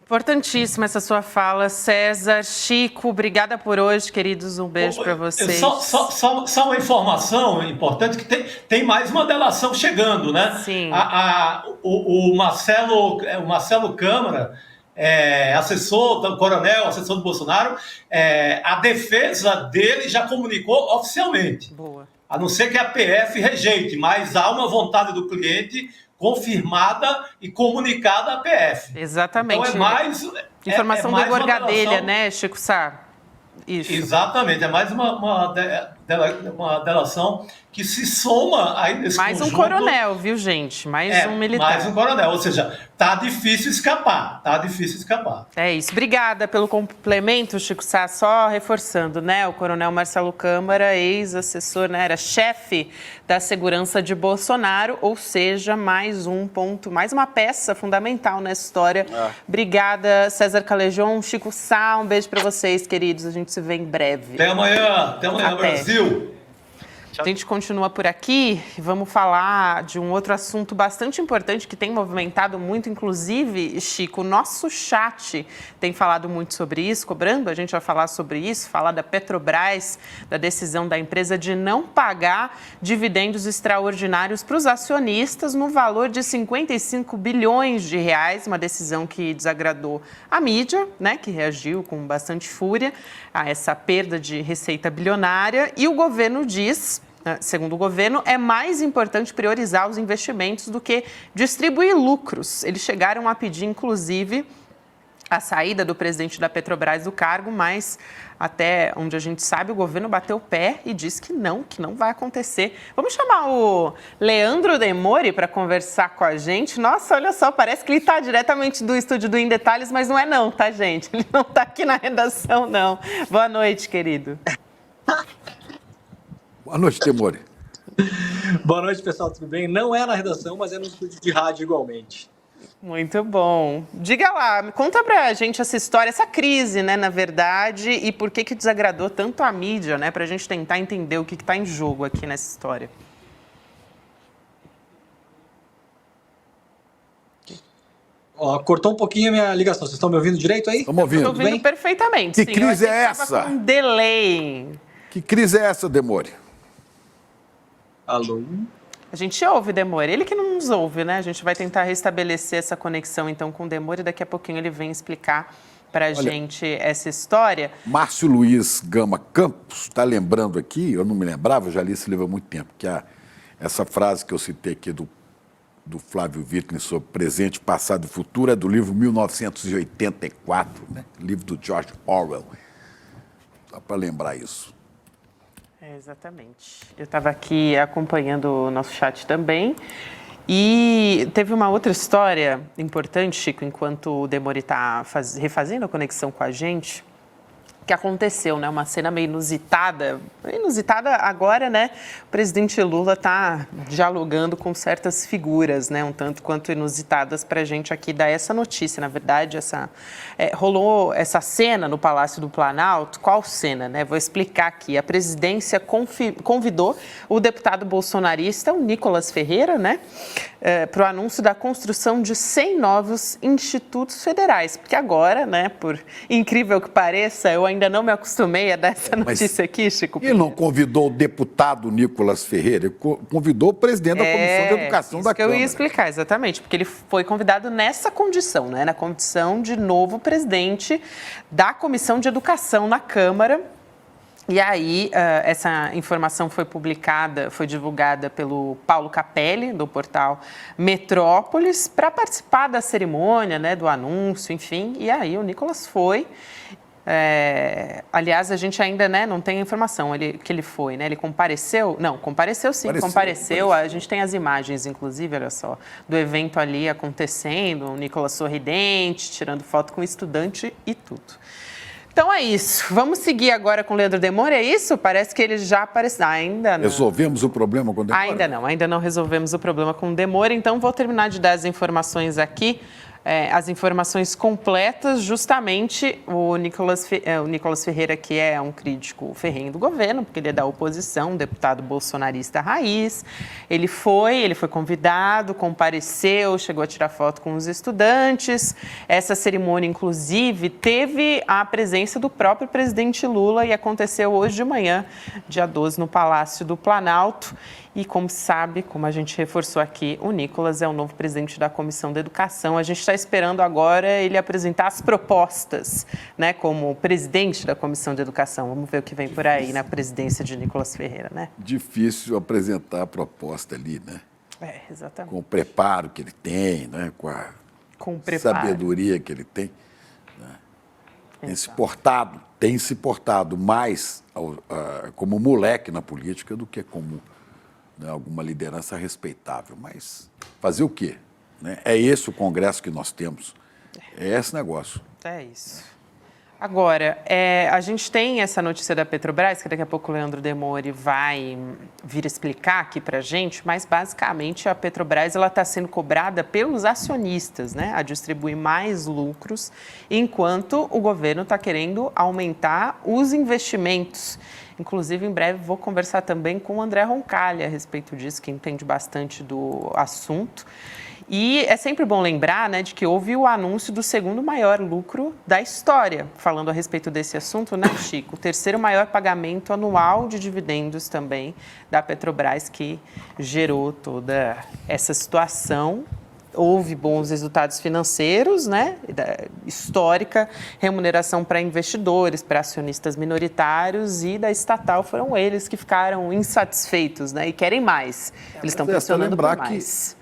Importantíssima essa sua fala, César. Chico, obrigada por hoje, queridos. Um beijo para vocês. Só uma informação importante, que tem mais uma delação chegando, né? Sim. O Marcelo Câmara, assessor do coronel, assessor do Bolsonaro, a defesa dele já comunicou oficialmente. Boa. A não ser que a PF rejeite, mas há uma vontade do cliente confirmada e comunicada à PF. Exatamente. Então informação do Igor Gadelha, delação, né, Chico Sá? Isso. Exatamente, é mais uma delação que se soma aí nesse mais conjunto. Um coronel, viu, gente? Mais um militar. Mais um coronel, ou seja, tá difícil escapar, É isso. Obrigada pelo complemento, Chico Sá. Só reforçando, né? O coronel Marcelo Câmara, ex-assessor, né? Era chefe da segurança de Bolsonaro, ou seja, mais um ponto, mais uma peça fundamental nessa história. Obrigada, César Calejon, Chico Sá, um beijo para vocês, queridos. A gente se vê em breve. Até amanhã, Brasil. A gente continua por aqui e vamos falar de um outro assunto bastante importante que tem movimentado muito, inclusive, Chico, o nosso chat tem falado muito sobre isso, cobrando, a gente vai falar sobre isso, falar da Petrobras, da decisão da empresa de não pagar dividendos extraordinários para os acionistas no valor de 55 bilhões de reais, uma decisão que desagradou a mídia, né, que reagiu com bastante fúria a essa perda de receita bilionária, e o governo diz, segundo o governo, é mais importante priorizar os investimentos do que distribuir lucros. Eles chegaram a pedir, inclusive, a saída do presidente da Petrobras do cargo, mas até onde a gente sabe, o governo bateu o pé e disse que não vai acontecer. Vamos chamar o Leandro Demori para conversar com a gente. Nossa, olha só, parece que ele está diretamente do estúdio do Em Detalhes, mas não é não, tá, gente? Ele não está aqui na redação, não. Boa noite, querido. Boa noite, Demori. Boa noite, pessoal, tudo bem? Não é na redação, mas é no estúdio de rádio igualmente. Muito bom. Diga lá, conta pra gente essa história, essa crise, né, na verdade, e por que desagradou tanto a mídia, né, pra gente tentar entender o que está em jogo aqui nessa história. Ó, cortou um pouquinho a minha ligação. Vocês estão me ouvindo direito aí? Estamos ouvindo. Estou ouvindo perfeitamente. Que crise é essa? Com um delay. Que crise é essa, Demori? Alô? A gente ouve o Demori, ele que não nos ouve, né? A gente vai tentar restabelecer essa conexão, então, com o Demori. Daqui a pouquinho ele vem explicar para a gente essa história. Márcio Luiz Gama Campos está lembrando aqui, eu não me lembrava, eu já li esse livro há muito tempo, que essa frase que eu citei aqui do Flávio Wittgen sobre presente, passado e futuro é do livro 1984, né? Livro do George Orwell. Só para lembrar isso. Exatamente. Eu estava aqui acompanhando o nosso chat também e teve uma outra história importante, Chico, enquanto o Demori está refazendo a conexão com a gente, que aconteceu, né? Uma cena meio inusitada agora, né? O presidente Lula está dialogando com certas figuras, né? Um tanto quanto inusitadas para a gente aqui dar essa notícia. Na verdade, rolou essa cena no Palácio do Planalto. Qual cena, né? Vou explicar aqui. A presidência convidou o deputado bolsonarista, o Nicolas Ferreira, né? Para o anúncio da construção de 100 novos institutos federais. Porque agora, né? Por incrível que pareça, eu ainda não me acostumei a dar essa notícia aqui, Chico. Ele não convidou o deputado Nicolas Ferreira, ele convidou o presidente da Comissão de Educação da Câmara. Eu ia explicar, exatamente, porque ele foi convidado nessa condição, né? Na condição de novo presidente da Comissão de Educação na Câmara. E aí, essa informação foi divulgada pelo Paulo Capelli, do portal Metrópolis, para participar da cerimônia, né, do anúncio, enfim. E aí o Nicolas foi. Aliás, a gente ainda, né, não tem a informação que ele foi, né? Ele compareceu? Não, compareceu sim, compareceu. A gente tem as imagens, inclusive, olha só, do evento ali acontecendo, o Nicolas sorridente, tirando foto com o estudante e tudo. Então é isso. Vamos seguir agora com o Leandro Demore, é isso? Parece que ele já apareceu. Ainda não. Resolvemos o problema com o Demore? Ainda não resolvemos o problema com o Demore. Então vou terminar de dar as informações aqui. As informações completas, justamente o Nicolas Ferreira, que é um crítico ferrenho do governo, porque ele é da oposição, um deputado bolsonarista raiz. Ele foi convidado, compareceu, chegou a tirar foto com os estudantes. Essa cerimônia, inclusive, teve a presença do próprio presidente Lula e aconteceu hoje de manhã, dia 12, no Palácio do Planalto. E como se sabe, como a gente reforçou aqui, o Nicolas é o novo presidente da Comissão da Educação. A gente está esperando agora ele apresentar as propostas, né, como presidente da Comissão de Educação. Vamos ver o que vem por aí na presidência de Nicolas Ferreira, né? Difícil apresentar a proposta ali, né? Exatamente. Com o preparo que ele tem, né? Com a sabedoria que ele tem. Né? Tem se portado mais como moleque na política do que como, né, alguma liderança respeitável. Mas fazer o quê? Né? É esse o Congresso que nós temos. É esse negócio. É isso. Agora, a gente tem essa notícia da Petrobras, que daqui a pouco o Leandro Demore vai vir explicar aqui para a gente, mas basicamente a Petrobras está sendo cobrada pelos acionistas, né, a distribuir mais lucros, enquanto o governo está querendo aumentar os investimentos. Inclusive, em breve, vou conversar também com o André Roncalli a respeito disso, que entende bastante do assunto. E é sempre bom lembrar, né, de que houve o anúncio do segundo maior lucro da história, falando a respeito desse assunto, né, Chico? O terceiro maior pagamento anual de dividendos também da Petrobras, que gerou toda essa situação. Houve bons resultados financeiros, né, histórica, remuneração para investidores, para acionistas minoritários, e da estatal foram eles que ficaram insatisfeitos, né, e querem mais. Eles estão pressionando por mais.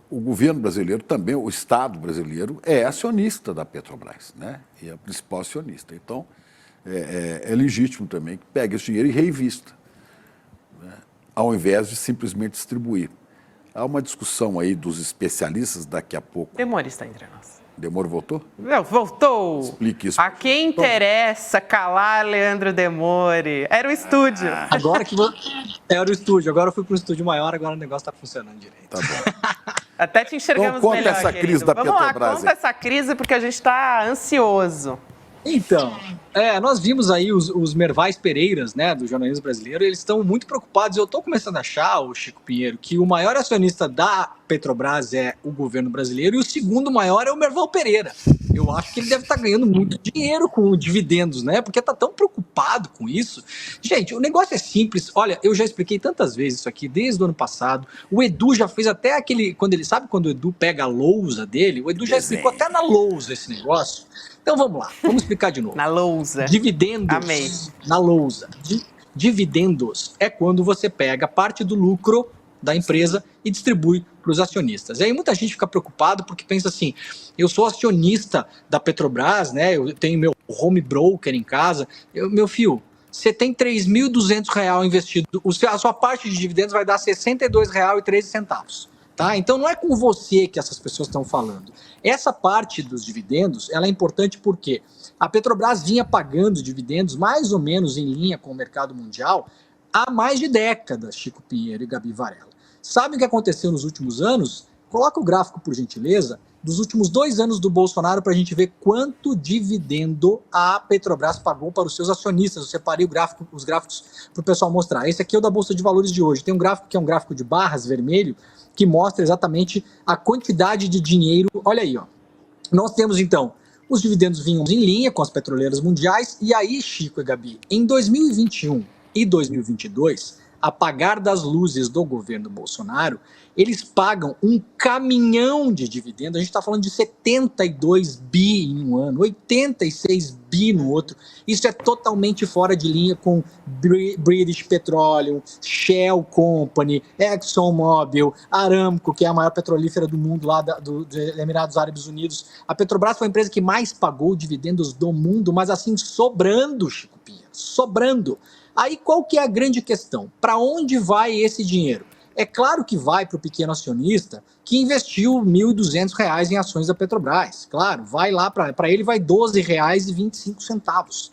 O governo brasileiro também, o Estado brasileiro, é acionista da Petrobras, né, e é a principal acionista. Então, é legítimo também que pegue esse dinheiro e reinvista, né, ao invés de simplesmente distribuir. Há uma discussão aí dos especialistas daqui a pouco. Demore está entre nós. Demore voltou? Não, voltou. Explique isso. A quem interessa calar Leandro Demore? Era o estúdio. Agora que era o estúdio. Agora eu fui para um estúdio maior, agora o negócio está funcionando direito. Tá bom. Até te enxergamos então, conta melhor, essa querido. crise da Vamos Petrobras. Lá, conta essa crise porque a gente está ansioso. Então, nós vimos aí os Mervais Pereiras, né, do jornalismo brasileiro, eles estão muito preocupados. Eu estou começando a achar, o Chico Pinheiro, que o maior acionista da Petrobras é o governo brasileiro e o segundo maior é o Merval Pereira. Eu acho que ele deve estar ganhando muito dinheiro com dividendos, né, porque está tão preocupado com isso. Gente, o negócio é simples. Olha, eu já expliquei tantas vezes isso aqui, desde o ano passado. O Edu já fez até aquele... Quando o Edu pega a lousa dele, o Edu já explicou até na lousa esse negócio. Então vamos lá, vamos explicar de novo. Na lousa. Dividendos. Amei. Na lousa. Dividendos é quando você pega parte do lucro da empresa e distribui para os acionistas. E aí muita gente fica preocupado porque pensa assim, eu sou acionista da Petrobras, né? Eu tenho meu home broker em casa. Meu filho, você tem R$3.200 investido. A sua parte de dividendos vai dar R$ 62,13. Tá? Então não é com você que essas pessoas estão falando. Essa parte dos dividendos, ela é importante porque a Petrobras vinha pagando dividendos mais ou menos em linha com o mercado mundial há mais de décadas, Chico Pinheiro e Gabi Varela. Sabe o que aconteceu nos últimos anos? Coloca o gráfico, por gentileza, dos últimos 2 anos do Bolsonaro para a gente ver quanto dividendo a Petrobras pagou para os seus acionistas. Eu separei os gráficos para o pessoal mostrar. Esse aqui é o da Bolsa de Valores de hoje. Tem um gráfico que é um gráfico de barras vermelho, que mostra exatamente a quantidade de dinheiro. Olha aí, ó. Nós temos, então, os dividendos vinham em linha com as petroleiras mundiais, e aí, Chico e Gabi, em 2021 e 2022, apagar das luzes do governo Bolsonaro, eles pagam um caminhão de dividendos. A gente está falando de 72 bi em um ano, 86 bi no outro. Isso é totalmente fora de linha com British Petroleum, Shell Company, ExxonMobil, Aramco, que é a maior petrolífera do mundo lá dos Emirados Árabes Unidos. A Petrobras foi a empresa que mais pagou dividendos do mundo, mas assim, sobrando, Chico Pinheiro, sobrando. Aí qual que é a grande questão? Para onde vai esse dinheiro? É claro que vai para o pequeno acionista que investiu R$ 1.200 em ações da Petrobras. Claro, vai lá, para ele vai R$ 12,25.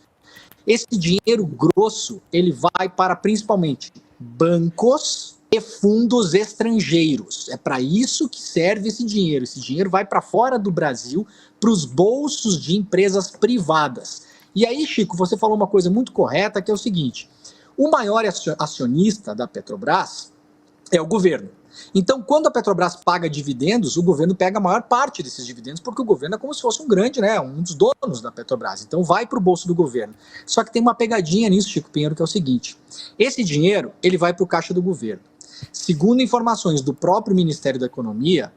Esse dinheiro grosso, ele vai para principalmente bancos e fundos estrangeiros. É para isso que serve esse dinheiro. Esse dinheiro vai para fora do Brasil, para os bolsos de empresas privadas. E aí, Chico, você falou uma coisa muito correta, que é o seguinte: o maior acionista da Petrobras é o governo. Então, quando a Petrobras paga dividendos, o governo pega a maior parte desses dividendos, porque o governo é como se fosse um grande, né, um dos donos da Petrobras. Então, vai para o bolso do governo. Só que tem uma pegadinha nisso, Chico Pinheiro, que é o seguinte: esse dinheiro, ele vai para o caixa do governo. Segundo informações do próprio Ministério da Economia,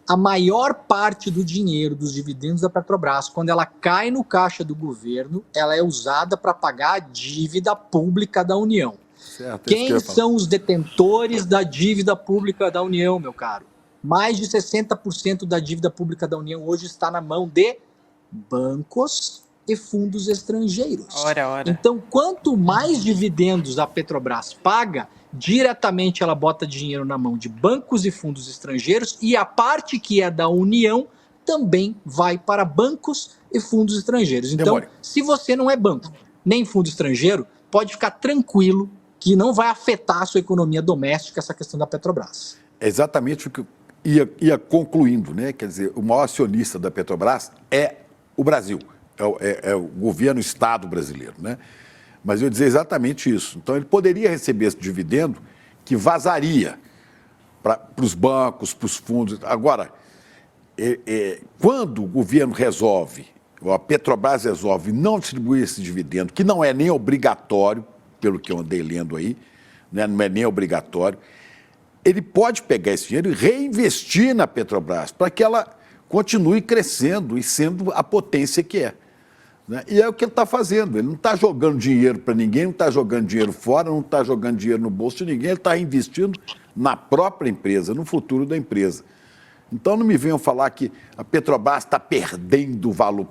a maior parte do dinheiro dos dividendos da Petrobras, quando ela cai no caixa do governo, ela é usada para pagar a dívida pública da União. Certo, quem são os detentores da dívida pública da União, meu caro? Mais de 60% da dívida pública da União hoje está na mão de bancos e fundos estrangeiros. Ora. Então, quanto mais dividendos a Petrobras paga, diretamente ela bota dinheiro na mão de bancos e fundos estrangeiros, e a parte que é da União também vai para bancos e fundos estrangeiros. Então, se você não é banco nem fundo estrangeiro, pode ficar tranquilo que não vai afetar a sua economia doméstica essa questão da Petrobras. É exatamente o que eu ia concluindo, né? Quer dizer, o maior acionista da Petrobras é o Brasil, é o governo, o Estado brasileiro, né? Mas eu ia dizer exatamente isso. Então, ele poderia receber esse dividendo que vazaria para os bancos, para os fundos. Agora, quando o governo resolve, ou a Petrobras resolve não distribuir esse dividendo, que não é nem obrigatório, pelo que eu andei lendo aí, né, não é nem obrigatório, ele pode pegar esse dinheiro e reinvestir na Petrobras para que ela continue crescendo e sendo a potência que é. Né? E é o que ele está fazendo. Ele não está jogando dinheiro para ninguém, não está jogando dinheiro fora, não está jogando dinheiro no bolso de ninguém, ele está investindo na própria empresa, no futuro da empresa. Então não me venham falar que a Petrobras está perdendo valor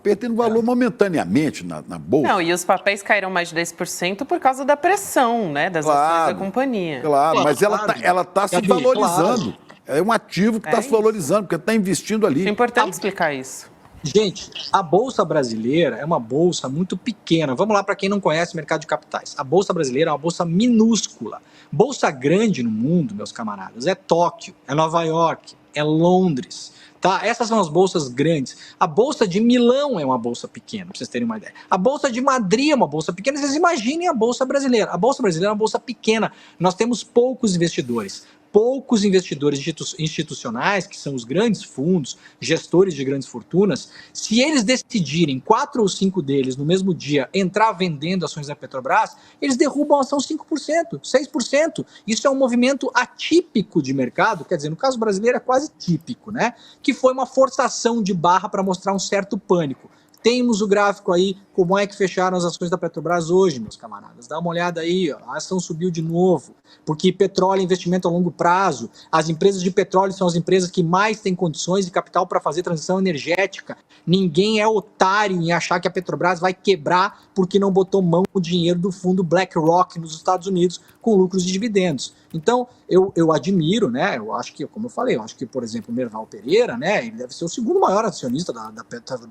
momentaneamente na bolsa. Não, e os papéis caíram mais de 10% por causa da pressão, né, das ações da companhia. Claro, mas ela está se valorizando. Claro. É um ativo que está se valorizando, porque está investindo ali. É importante explicar isso. Gente, a Bolsa Brasileira é uma bolsa muito pequena. Vamos lá para quem não conhece o mercado de capitais. A Bolsa Brasileira é uma bolsa minúscula. Bolsa grande no mundo, meus camaradas, é Tóquio, é Nova York, é Londres, tá? Essas são as bolsas grandes. A Bolsa de Milão é uma bolsa pequena, para vocês terem uma ideia. A Bolsa de Madrid é uma bolsa pequena. Vocês imaginem a Bolsa Brasileira. A Bolsa Brasileira é uma bolsa pequena. Nós temos poucos investidores institucionais, que são os grandes fundos, gestores de grandes fortunas. Se eles decidirem, 4 ou 5 deles, no mesmo dia, entrar vendendo ações da Petrobras, eles derrubam a ação 5%, 6%. Isso é um movimento atípico de mercado, quer dizer, no caso brasileiro é quase típico, né? Que foi uma forçação de barra para mostrar um certo pânico. Temos o gráfico aí, como é que fecharam as ações da Petrobras hoje, meus camaradas. Dá uma olhada aí, ó, a ação subiu de novo, porque petróleo é investimento a longo prazo. As empresas de petróleo são as empresas que mais têm condições e capital para fazer transição energética. Ninguém é otário em achar que a Petrobras vai quebrar porque não botou mão o dinheiro do fundo BlackRock nos Estados Unidos com lucros de dividendos. Então, eu admiro, né? Eu acho que, como eu falei, eu acho que, por exemplo, o Merval Pereira, né? Ele deve ser o segundo maior acionista da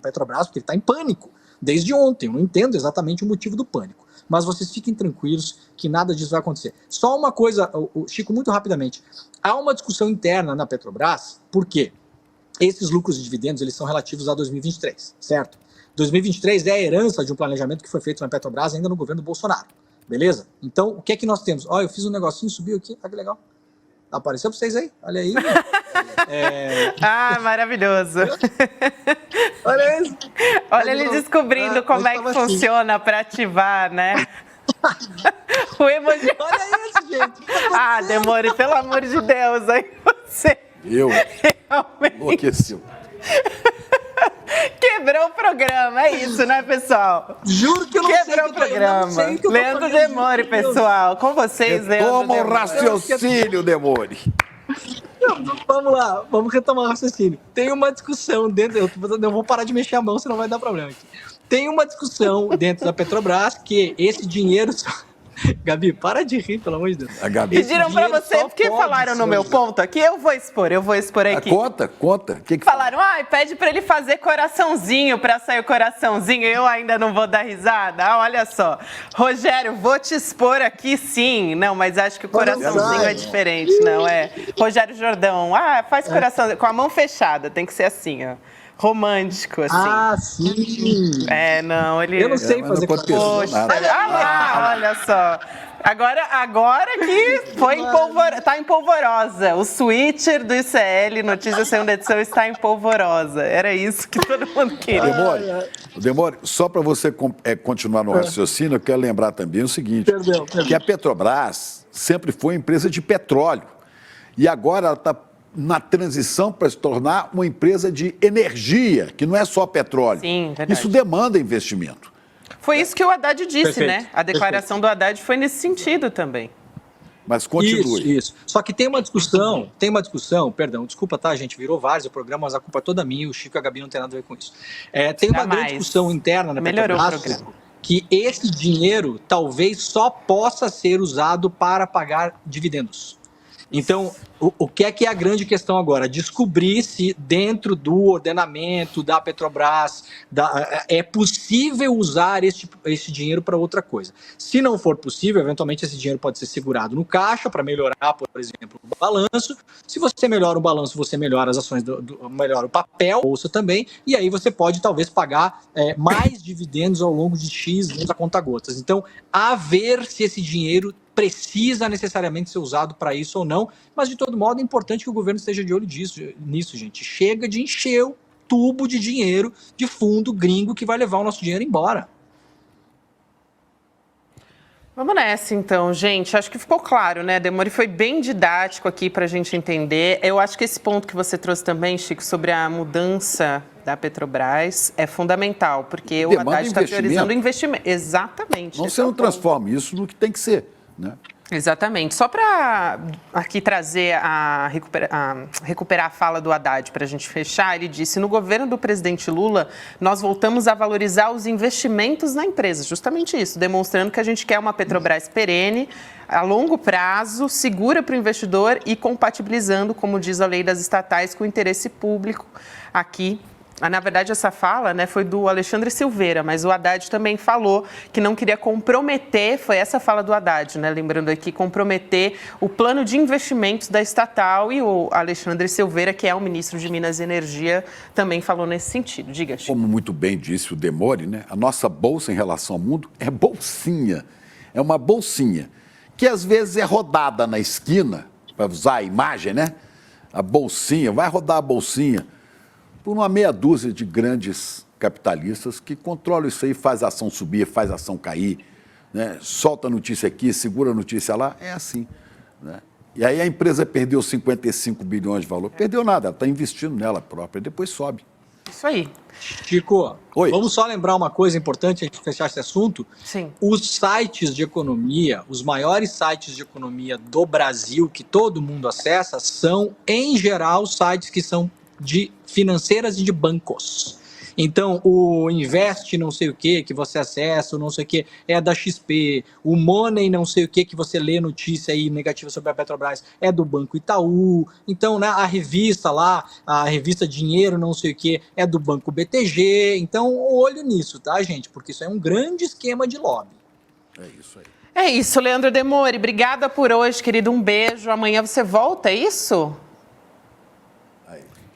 Petrobras, porque ele está em pânico desde ontem. Eu não entendo exatamente o motivo do pânico. Mas vocês fiquem tranquilos que nada disso vai acontecer. Só uma coisa, Chico, muito rapidamente. Há uma discussão interna na Petrobras, por quê? Esses lucros de dividendos, eles são relativos a 2023, certo? 2023 é a herança de um planejamento que foi feito na Petrobras ainda no governo Bolsonaro. Beleza? Então, o que é que nós temos? Ó, eu fiz um negocinho, subiu aqui, olha que legal. Apareceu pra vocês aí? Olha aí. Ah, maravilhoso. Olha isso. Olha ele descobrindo como é que funciona para ativar, né? O emoji. Olha isso, gente. Ah, Demore, pelo amor de Deus, aí você. Eu enlouqueci. Quebrou o programa, é isso, né, pessoal? Juro que eu não Quebrou o programa. Leandro Demore, pessoal. Com vocês, Leandro Toma Demore. o raciocínio, Demore. Vamos lá, vamos retomar o raciocínio. Tem uma discussão dentro... Eu vou parar de mexer a mão, senão vai dar problema aqui. Tem uma discussão dentro da Petrobras que esse dinheiro Gabi, para de rir, pelo amor de Deus. A Gabi. Pediram para você, porque falaram no meu ponto aqui, eu vou expor aqui. Conta. Que Falaram, pede para ele fazer coraçãozinho, para sair o coraçãozinho, eu ainda não vou dar risada. Olha só. Rogério, vou te expor aqui sim. Não, mas acho que o coraçãozinho é diferente, não é? Rogério Jordão, faz coração com a mão fechada, tem que ser assim, ó. Romântico, assim. Ah, sim. Não, ele... Eu não sei fazer Poxa, olha só. Agora que tá em polvorosa. O switcher do ICL, Notícias Segunda Edição, está em polvorosa. Era isso que todo mundo queria. Demore, só para você continuar no raciocínio, eu quero lembrar também o seguinte, que a Petrobras sempre foi empresa de petróleo. E agora ela está na transição para se tornar uma empresa de energia, que não é só petróleo. Sim, verdade. Isso demanda investimento. Foi isso que o Haddad disse, Perfeito, né? A declaração do Haddad foi nesse sentido também. Mas continue. Isso. Só que tem uma discussão, perdão, desculpa, tá, gente, virou várzea o programa, mas a culpa é toda minha, o Chico e a Gabi não tem nada a ver com isso. Tem uma grande discussão interna na Petrobras que esse dinheiro talvez só possa ser usado para pagar dividendos. Então, o que é a grande questão agora? Descobrir se dentro do ordenamento da Petrobras é possível usar esse dinheiro para outra coisa. Se não for possível, eventualmente esse dinheiro pode ser segurado no caixa para melhorar, por exemplo, o balanço. Se você melhora o balanço, você melhora as ações, melhora o papel, bolsa também, e aí você pode talvez pagar mais dividendos ao longo de X anos a conta-gotas. Então, a ver se esse dinheiro precisa necessariamente ser usado para isso ou não, mas de todo modo é importante que o governo esteja de olho nisso, gente. Chega de encher o tubo de dinheiro de fundo gringo que vai levar o nosso dinheiro embora. Vamos nessa, então, gente. Acho que ficou claro, né? Demore foi bem didático aqui para a gente entender. Eu acho que esse ponto que você trouxe também, Chico, sobre a mudança da Petrobras é fundamental, porque o Haddad está priorizando o investimento. Exatamente. Não, você não transforma isso no que tem que ser, né? Exatamente. Só para aqui trazer recuperar a fala do Haddad para a gente fechar, ele disse: no governo do presidente Lula, nós voltamos a valorizar os investimentos na empresa. Justamente isso, demonstrando que a gente quer uma Petrobras perene, a longo prazo, segura para o investidor e compatibilizando, como diz a lei das estatais, com o interesse público aqui. Na verdade, essa fala, né, foi do Alexandre Silveira, mas o Haddad também falou que não queria comprometer, foi essa fala do Haddad, né, lembrando aqui, comprometer o plano de investimentos da estatal, e o Alexandre Silveira, que é o ministro de Minas e Energia, também falou nesse sentido. Diga, Chico. Como muito bem disse o Demore, né, a nossa bolsa em relação ao mundo é bolsinha, é uma bolsinha, que às vezes é rodada na esquina, para usar a imagem, né, a bolsinha, vai rodar a bolsinha, por uma meia dúzia de grandes capitalistas que controlam isso aí, faz a ação subir, faz a ação cair, né? Solta a notícia aqui, segura a notícia lá, é assim, né? E aí a empresa perdeu 55 bilhões de valor, perdeu nada, ela está investindo nela própria, depois sobe. Isso aí. Chico, vamos só lembrar uma coisa importante antes de fechar esse assunto. Sim. Os sites de economia, os maiores sites de economia do Brasil, que todo mundo acessa, são, em geral, sites que são de financeiras e de bancos. Então, o Invest não sei o que você acessa, o não sei o que é da XP, o Money não sei o que você lê notícia aí negativa sobre a Petrobras é do Banco Itaú. Então, né, a revista lá, a revista Dinheiro não sei o que é do Banco BTG. Então, olho nisso, tá, gente? Porque isso é um grande esquema de lobby. É isso aí. É isso, Leandro Demore. Obrigada por hoje, querido. Um beijo. Amanhã você volta, é isso?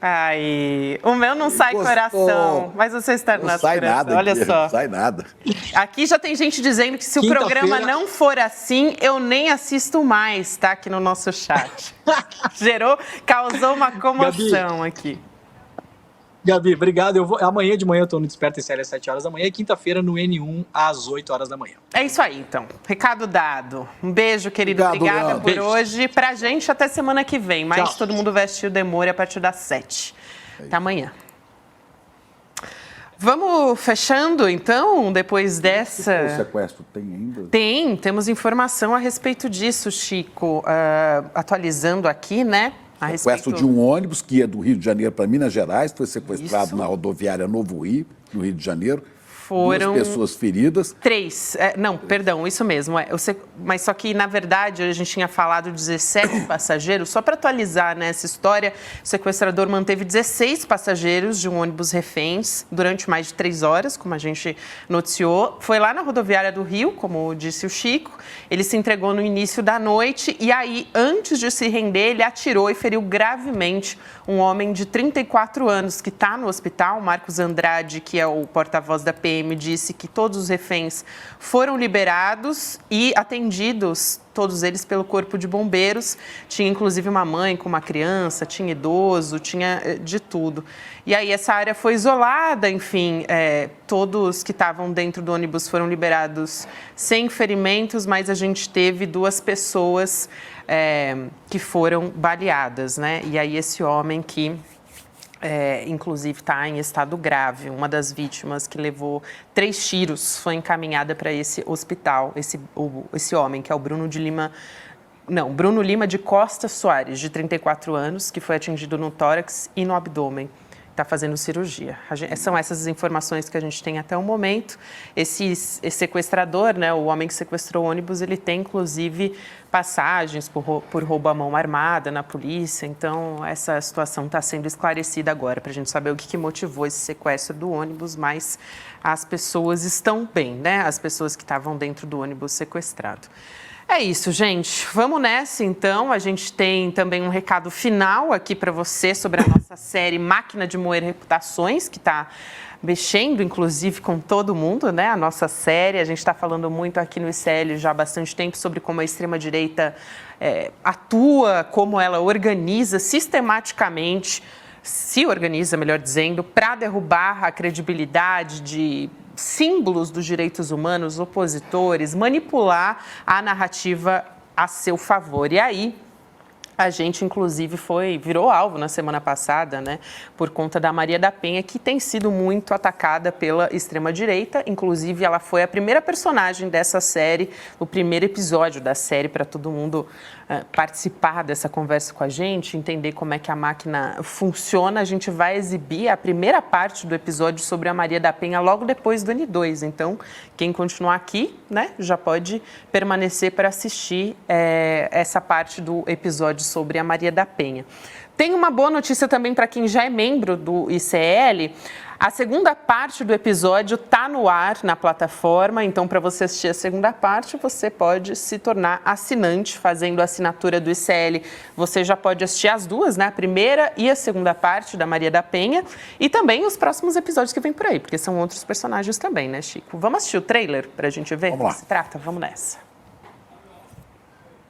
Ai, o meu não sai coração, mas você está no nosso coração. Nada, olha só. Não sai nada. Aqui já tem gente dizendo que se o programa não for assim, eu nem assisto mais, tá? Aqui no nosso chat. Causou uma comoção aqui. Gabi, obrigado. Amanhã de manhã eu estou no Desperta ICL às 7 horas da manhã e quinta-feira no N1 às 8 horas da manhã. É isso aí, então. Recado dado. Um beijo, querido. Obrigada por hoje. Pra gente, até semana que vem. Mas todo mundo veste o Demore a partir das 7. Até amanhã. Vamos fechando, então, depois dessa... O sequestro tem ainda? Temos informação a respeito disso, Chico. Atualizando aqui, né? Sequestro de um ônibus que ia do Rio de Janeiro para Minas Gerais, foi sequestrado na rodoviária Novo Rio, no Rio de Janeiro. Foram 2 pessoas feridas. 3. Não, perdão, isso mesmo. Mas só que, na verdade, a gente tinha falado 17 passageiros. Só para atualizar, né, essa história, o sequestrador manteve 16 passageiros de um ônibus reféns durante mais de 3 horas, como a gente noticiou. Foi lá na rodoviária do Rio, como disse o Chico. Ele se entregou no início da noite e aí, antes de se render, ele atirou e feriu gravemente um homem de 34 anos que está no hospital. Marcos Andrade, que é o porta-voz da PM, disse que todos os reféns foram liberados e atendidos, todos eles pelo Corpo de Bombeiros. Tinha inclusive uma mãe com uma criança, tinha idoso, tinha de tudo. E aí essa área foi isolada, enfim, todos que estavam dentro do ônibus foram liberados sem ferimentos, mas a gente teve 2 pessoas que foram baleadas, né? E aí esse homem que inclusive está em estado grave. Uma das vítimas que levou 3 tiros foi encaminhada para esse hospital. Esse homem, que é o Bruno Lima de Costa Soares, de 34 anos, que foi atingido no tórax e no abdômen. Está fazendo cirurgia. São essas as informações que a gente tem até o momento. Esse sequestrador, né, o homem que sequestrou o ônibus, ele tem, inclusive, passagens por roubo à mão armada na polícia. Então, essa situação está sendo esclarecida agora, para a gente saber o que motivou esse sequestro do ônibus, mas as pessoas estão bem, né? As pessoas que estavam dentro do ônibus sequestrado. É isso, gente. Vamos nessa, então. A gente tem também um recado final aqui para você sobre a nossa série Máquina de Moer Reputações, que está mexendo, inclusive, com todo mundo, né? A nossa série. A gente está falando muito aqui no ICL já há bastante tempo sobre como a extrema-direita atua, como ela organiza sistematicamente, se organiza, melhor dizendo, para derrubar a credibilidade de símbolos dos direitos humanos, opositores, manipular a narrativa a seu favor. E aí, a gente, inclusive, virou alvo na semana passada, né, por conta da Maria da Penha, que tem sido muito atacada pela extrema-direita. Inclusive, ela foi a primeira personagem dessa série, o primeiro episódio da série, para todo mundo participar dessa conversa com a gente, entender como é que a máquina funciona. A gente vai exibir a primeira parte do episódio sobre a Maria da Penha logo depois do N2. Então, quem continuar aqui, né, já pode permanecer para assistir essa parte do episódio sobre a Maria da Penha. Tem uma boa notícia também para quem já é membro do ICL. A segunda parte do episódio está no ar na plataforma, então para você assistir a segunda parte, você pode se tornar assinante, fazendo a assinatura do ICL. Você já pode assistir as duas, né? A primeira e a segunda parte da Maria da Penha e também os próximos episódios que vem por aí, porque são outros personagens também, né, Chico? Vamos assistir o trailer para a gente ver do que se trata? Vamos nessa.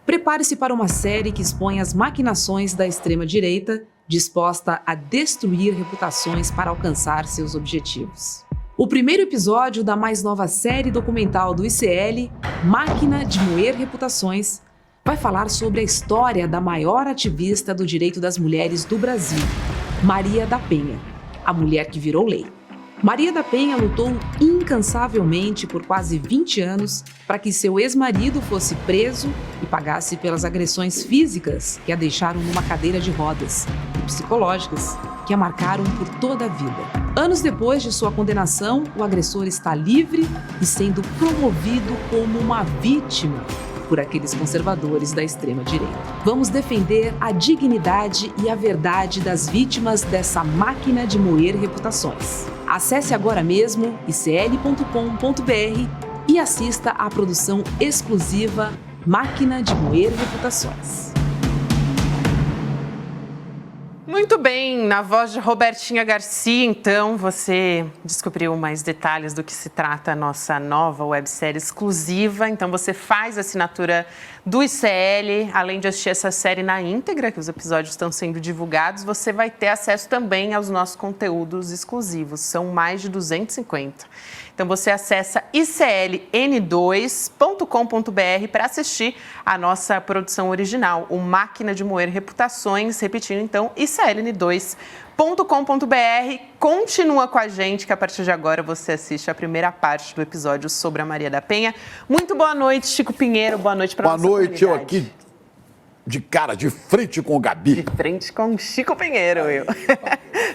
Prepare-se para uma série que expõe as maquinações da extrema-direita, disposta a destruir reputações para alcançar seus objetivos. O primeiro episódio da mais nova série documental do ICL, Máquina de Moer Reputações, vai falar sobre a história da maior ativista do direito das mulheres do Brasil, Maria da Penha, a mulher que virou lei. Maria da Penha lutou incansavelmente por quase 20 anos para que seu ex-marido fosse preso e pagasse pelas agressões físicas que a deixaram numa cadeira de rodas e psicológicas que a marcaram por toda a vida. Anos depois de sua condenação, o agressor está livre e sendo promovido como uma vítima por aqueles conservadores da extrema-direita. Vamos defender a dignidade e a verdade das vítimas dessa máquina de moer reputações. Acesse agora mesmo icl.com.br e assista à produção exclusiva Máquina de Moer Reputações. Muito bem, na voz de Robertinha Garcia, então, você descobriu mais detalhes do que se trata a nossa nova websérie exclusiva. Então, você faz a assinatura do ICL, além de assistir essa série na íntegra, que os episódios estão sendo divulgados, você vai ter acesso também aos nossos conteúdos exclusivos. São mais de 250. Então, você acessa icln2.com.br para assistir a nossa produção original, o Máquina de Moer Reputações. Repetindo, então, icln2.com.br. Continua com a gente, que a partir de agora você assiste a primeira parte do episódio sobre a Maria da Penha. Muito boa noite, Chico Pinheiro. Boa noite para você. Boa noite, eu aqui de cara, de frente com o Gabi. De frente com o Chico Pinheiro, eu.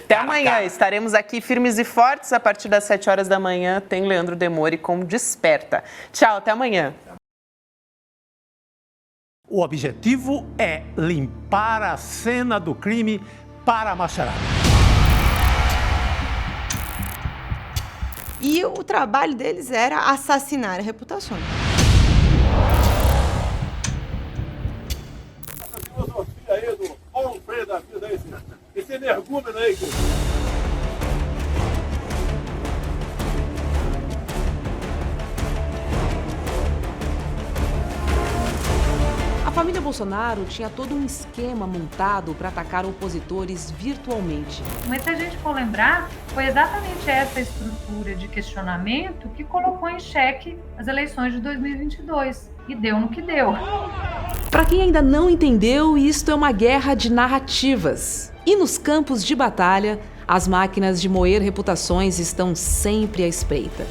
Até amanhã, estaremos aqui firmes e fortes. A partir das 7 horas da manhã tem Leandro Demore com Desperta. Tchau, até amanhã. O objetivo é limpar a cena do crime para a macharada. E o trabalho deles era assassinar reputações. Aí do Paulo Freire da vida, esse energúmeno aí. A família Bolsonaro tinha todo um esquema montado para atacar opositores virtualmente. Mas se a gente for lembrar, foi exatamente essa estrutura de questionamento que colocou em xeque as eleições de 2022. E deu no que deu. Para quem ainda não entendeu, isto é uma guerra de narrativas. E nos campos de batalha, as máquinas de moer reputações estão sempre à espreita.